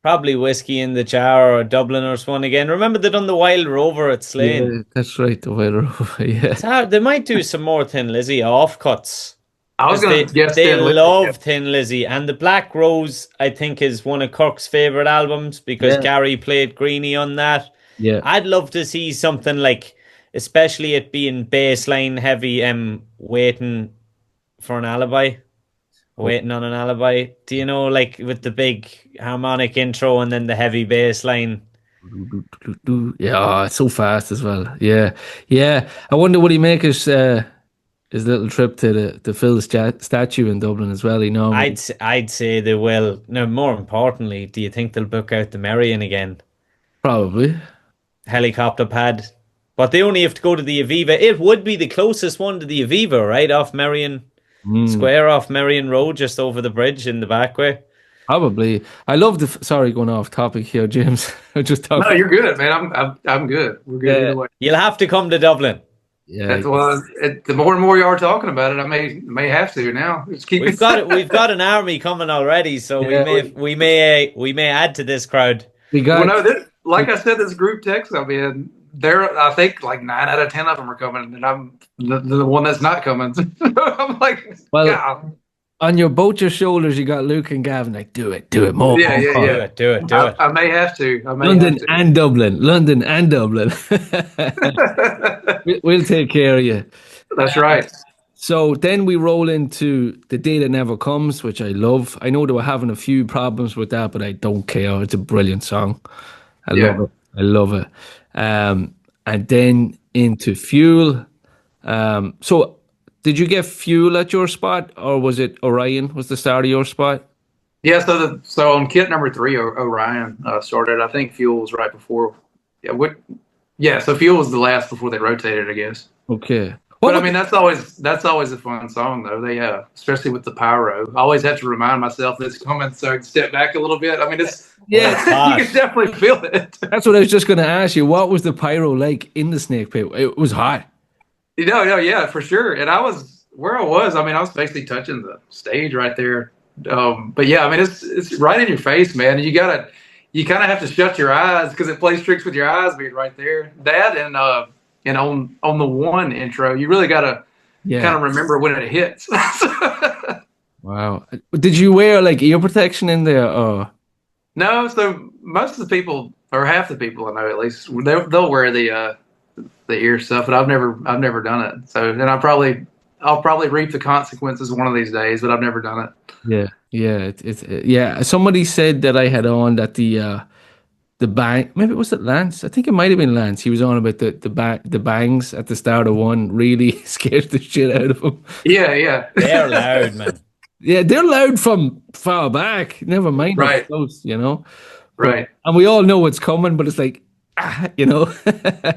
probably Whiskey in the Jar or Dubliners one again. Remember they done the Wild Rover at Slane? Yeah, that's right, the Wild Rover. Yeah. It's hard. They might do some more Thin Lizzy offcuts. I was going to guess They Thin Lizzy. love Thin Lizzy, and the Black Rose I think is one of Kirk's favorite albums because Gary played Greenie on that. Yeah. I'd love to see something like, especially it being bassline heavy, waiting for an alibi. Waiting on an alibi. Do you know, like with the big harmonic intro and then the heavy bass line? Yeah, it's so fast as well. Yeah, yeah. I wonder would he make his little trip to the Phil statue in Dublin as well? I'd say they will. Now, more importantly, do you think they'll book out the Merrion again? Probably. Helicopter pad. But they only have to go to the Aviva. It would be the closest one to the Aviva, right? Off Merrion Square, off Merrion Road, just over the bridge in the back way. Probably. I love the. Sorry, going off topic here, James. I just No, talking. you're good, man. I'm good. We're good Yeah, either way. You'll have to come to Dublin. yeah, That's well, the more and more you are talking about it, I may have to now. Just keep We've it. got it. We've got an army coming already, so yeah. we may add to this crowd. We Well, got. no, like I said, this group text I'm in, there, I think like 9 out of 10 of them are coming, and I'm the one that's not coming. I'm like, Well, God, on your both your shoulders, you got Luke and Gavin. Like, do it, more, yeah, more, yeah, more. Do yeah. it. Do it. Do it. I may have to. I may have London to. and Dublin, London and Dublin. We'll take care of you. That's right. So then we roll into The Day That Never Comes, which I love. I know they were having a few problems with that, but I don't care. It's a brilliant song. I love Yeah. it. I love it. And then into Fuel. So did you get Fuel at your spot, or was it Orion was the start of your spot? Yeah, so on kit number 3, Orion started. I think Fuel was right before. Yeah, so Fuel was the last before they rotated, I guess. Okay. But I mean, that's always a fun song though. They especially with the pyro. I always have to remind myself that it's coming, so I can step back a little bit. I mean, it's Yeah, you can definitely feel it. that's what I was just going to ask you. What was the pyro like in the snake pit? It was hot. No, yeah, for sure. And I was where I was. I mean, I was basically touching the stage right there. But yeah, I mean, it's right in your face, man. And you kind of have to shut your eyes because it plays tricks with your eyes being right there. That and on the one intro, you really gotta kind of remember when it hits. Wow. Did you wear like ear protection in there? No, so most of the people, or half the people I know at least, they'll wear the ear stuff, but I've never done it. So then I'll probably reap the consequences one of these days, but I've never done it. Yeah, yeah, yeah. Somebody said that I had on that the bang. Maybe was it Lance? I think it might have been Lance. He was on about the bangs at the start of one really scared the shit out of him. Yeah, yeah. They're loud, man. Yeah, they're loud from far back. Never mind up Right. close, you know. Right. And we all know what's coming, but it's like, you know.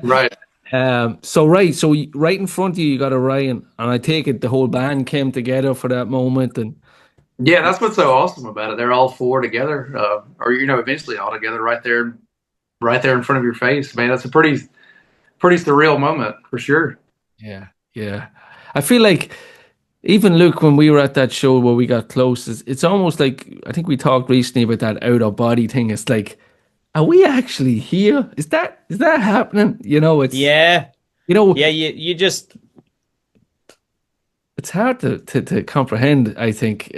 Right. So right in front of you, you got Orion, and I take it the whole band came together for that moment, and Yeah, that's what's so awesome about it. They're all four together, or eventually all together, right there in front of your face, man. That's a pretty surreal moment for sure. yeah, yeah. I feel like even Luke, when we were at that show where we got close, it's almost like I think we talked recently about that out of body thing. It's like, are we actually here? Is that happening? You know, it's Yeah. you know, Yeah, you just it's hard to comprehend, I think,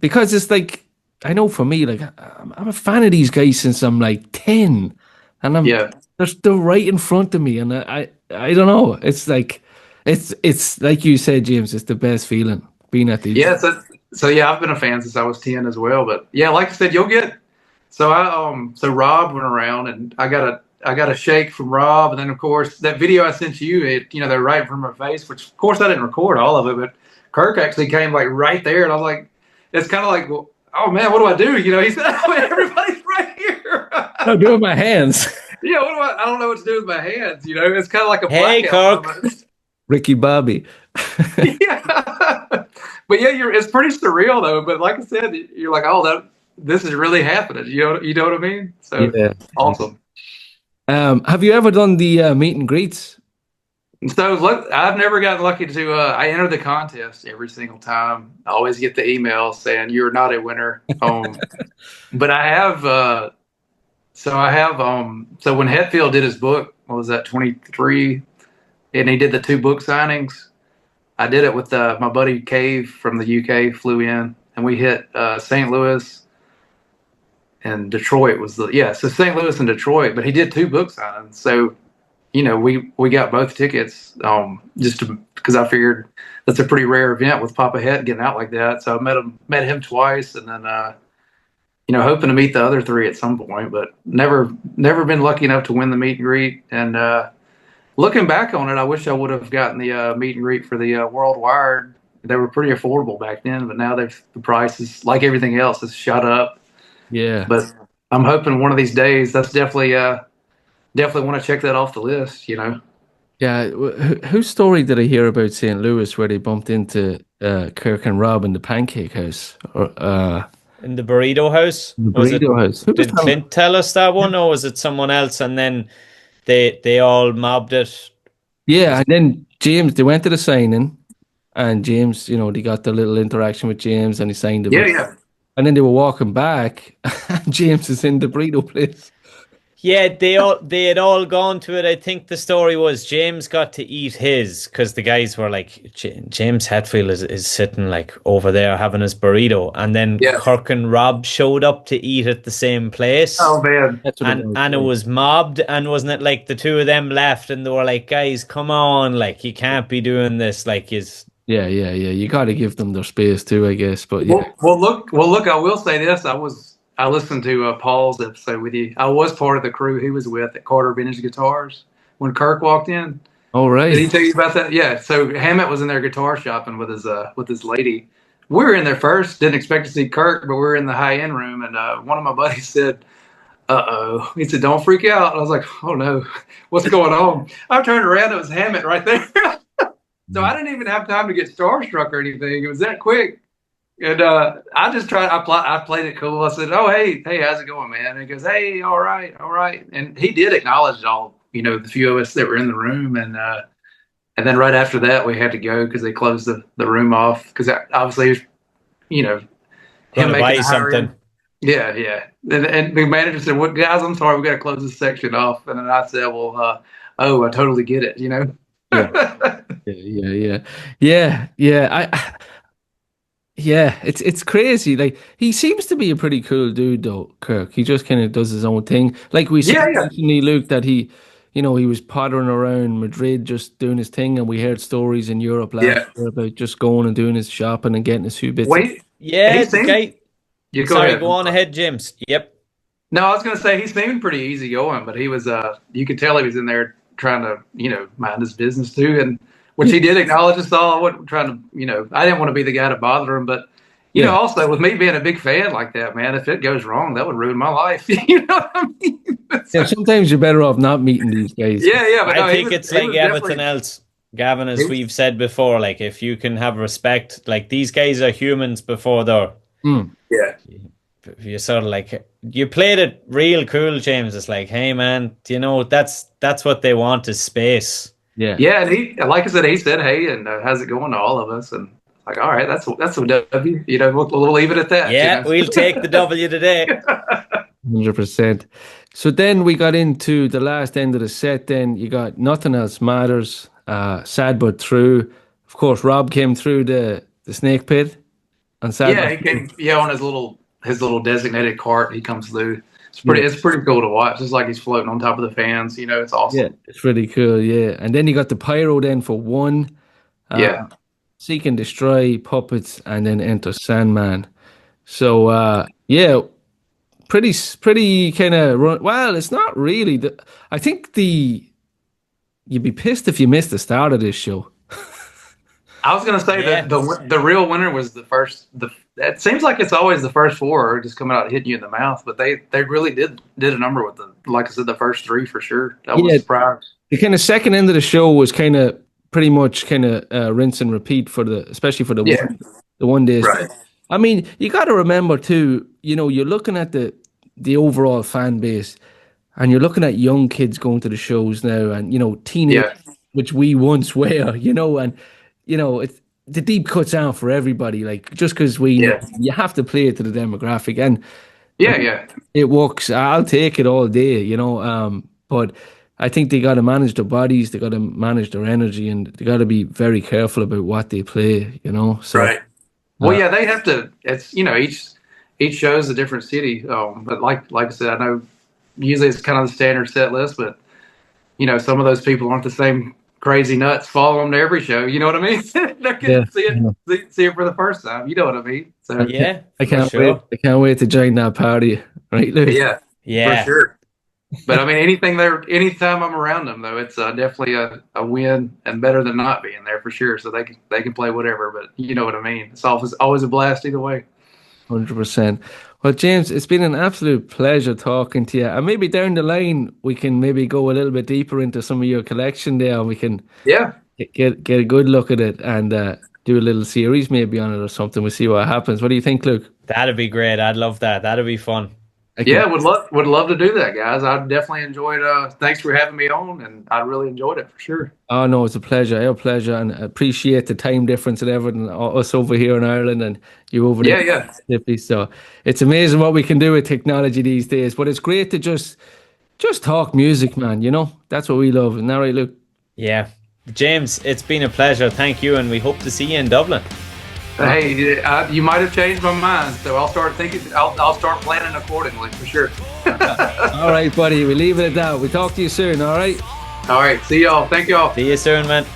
because it's like I know for me, like I'm a fan of these guys since I'm like 10, and Yeah. they're right in front of me, and I don't know. It's like it's like you said, James. It's the best feeling being at these. Yeah, so yeah, I've been a fan since I was 10 as well. But yeah, like I said, you'll get. So Rob went around, and I got a shake from Rob, and then of course that video I sent you, they're right from my face, which of course I didn't record all of it, but Kirk actually came like right there, and I was like, it's kind of like, well, oh man, what do I do? He said, oh, everybody's right here. I'm doing my hands. Yeah, I don't know what to do with my hands. It's kind of like a Hey, blackout Kirk. moment. Ricky Bobby. Yeah. But yeah, it's pretty surreal though. But like I said, you're like, oh, this is really happening. You know what I mean? So Yeah. awesome. Have you ever done the meet and greets? So look, I've never gotten lucky to. I enter the contest every single time. I always get the email saying you're not a winner. But I have. So when Hetfield did his book, what was that, 23, and he did the 2 book signings. I did it with my buddy Cave from the UK. Flew in, and we hit St. Louis and Detroit so St. Louis and Detroit. But he did 2 book signings, so we got both tickets just because I figured that's a pretty rare event with Papa Het getting out like that. So I met him twice, and then hoping to meet the other 3 at some point, but never been lucky enough to win the meet and greet. And looking back on it, I wish I would have gotten the meet and greet for the Worldwide. They were pretty affordable back then, but now the prices, like everything else, has shot up. Yeah. But I'm hoping one of these days, that's definitely want to check that off the list. Yeah. Whose story did I hear about St. Louis where they bumped into Kirk and Rob in the Pancake House? Or in the burrito house? The Was it? burrito house. Who was Did telling? Clint tell us that one, or was it someone else? And then they all mobbed it. Yeah, and then James, they went to the signing, and James, they got the little interaction with James, and he signed the Yeah, book. yeah. And then they were walking back, and James is in the burrito place. Yeah, they had all gone to it. I think the story was James got to eat his because the guys were like, James Hetfield is sitting like over there having his burrito, and then Yeah. Kirk and Rob showed up to eat at the same place. Oh man. That's what And it was mobbed, and wasn't it like the two of them left and they were like, guys, come on, like you can't be doing this, like is Yeah. You got to give them their space too, I guess. But yeah, Well, look. I will say this. I listened to Paul's episode with you. I was part of the crew he was with at Carter Vintage Guitars when Kirk walked in. all Did he right. tell you about that? Yeah. So Hammett was in there guitar shopping with his lady. We were in there first. Didn't expect to see Kirk, but we were in the high end room, and one of my buddies said, "Uh-oh." He said, "Don't freak out." I was like, "Oh no, what's going on?" I turned around. It was Hammett right there. So I didn't even have time to get starstruck or anything. It was that quick. And I just tried. I played it cool. I said, "Oh, hey, how's it going, man?" And he goes, "Hey, all right." And he did acknowledge all, the few of us that were in the room. And then right after that, we had to go because they closed the room off because obviously, him gonna making buy a higher something. end. Yeah. And the manager said, "What, guys? I'm sorry, we got to close this section off." And then I said, "Well, I totally get it." Yeah. It's crazy. Like he seems to be a pretty cool dude, though. Kirk. He just kind of does his own thing. Like we said Yeah. recently, Luke, that he was pottering around Madrid, just doing his thing, and we heard stories in Europe last Yeah. year about just going and doing his shopping and getting a few bits. Wait. Yeah, He the seemed- guy. You go Sorry, ahead. go on ahead, James. Yep. No, I was going to say he seemed pretty easygoing, but he was, you could tell he was in there trying to, mind his business too. And which he did acknowledge us all. I wasn't trying to, I didn't want to be the guy to bother him, but, also with me being a big fan like that, man, if it goes wrong, that would ruin my life. You know what I mean? Yeah, sometimes you're better off not meeting these guys. Yeah. But I no, he think was- it's he like was everything definitely- else, Gavin, as we've said before, like if you can have respect, like these guys are humans before they're Yeah. you sort of like you played it real cool, James. It's like, hey man, that's what they want is space. Yeah. Yeah, and he, like I said, he said, "Hey, and how's it going to all of us?" And like, all right, that's a W. We'll leave it at that. Yeah, we'll take the W today. 100%. So then we got into the last end of the set. Then you got Nothing Else Matters, Sad But True. Of course, Rob came through the snake pit. And Sad Yeah, But he came. Yeah, on his little designated cart, he comes through. It's pretty cool to watch. It's like he's floating on top of the fans. It's awesome. Yeah, it's really cool. Yeah, and then you got the pyro then for one. Yeah. Seek and Destroy, Puppets, and then Enter Sandman. So pretty kind of run. Well, it's not really. I think you'd be pissed if you missed the start of this show. I was gonna say that the real winner was the first. It seems like it's always the first four are just coming out hitting you in the mouth, but they really did a number with like I said, the first three for sure. I was surprised. The kind of second end of the show was kind of pretty much kind of rinse and repeat especially for the one day. Right. I mean, you got to remember too. You're looking at the overall fan base, and you're looking at young kids going to the shows now, and teenagers, which we once were. It's the deep cuts out for everybody. Like just because you have to play it to the demographic, and it works. I'll take it all day. But I think they got to manage their bodies, they got to manage their energy, and they got to be very careful about what they play. So, right. Well, yeah, they have to. It's each show is a different city. But like I said, I know usually it's kind of the standard set list, but some of those people aren't the same crazy nuts follow them to every show. You know what I mean? They're going to see it for the first time. You know what I mean? So Yeah, I can't wait. I can't wait to join that party. Right, Luke? Yeah, for sure. But I mean, anytime I'm around them, though, it's definitely a win and better than not being there for sure. So they can play whatever, but you know what I mean. It's always a blast either way. 100%. Well, James, it's been an absolute pleasure talking to you. And maybe down the line, we can maybe go a little bit deeper into some of your collection there, and we can get a good look at it. And do a little series maybe on it or something. We'll see what happens. What do you think, Luke? That'd be great. I'd love that. That'd be fun. Okay. Yeah, would love to do that, guys. I definitely enjoyed. Thanks for having me on, and I really enjoyed it for sure. Oh no, it's a pleasure. A pleasure, and I appreciate the time difference and everything. Us over here in Ireland and you over there. Yeah. Mississippi. So it's amazing what we can do with technology these days. But it's great to just talk music, man. You know, that's what we love. Isn't that right, Luke? Yeah. James, it's been a pleasure. Thank you, and we hope to see you in Dublin. Hey, you might have changed my mind, so I'll start thinking. I'll start planning accordingly for sure. All right, buddy. We leave it at that. We talk to you soon. All right. All right. See y'all. Thank y'all. See you soon, man.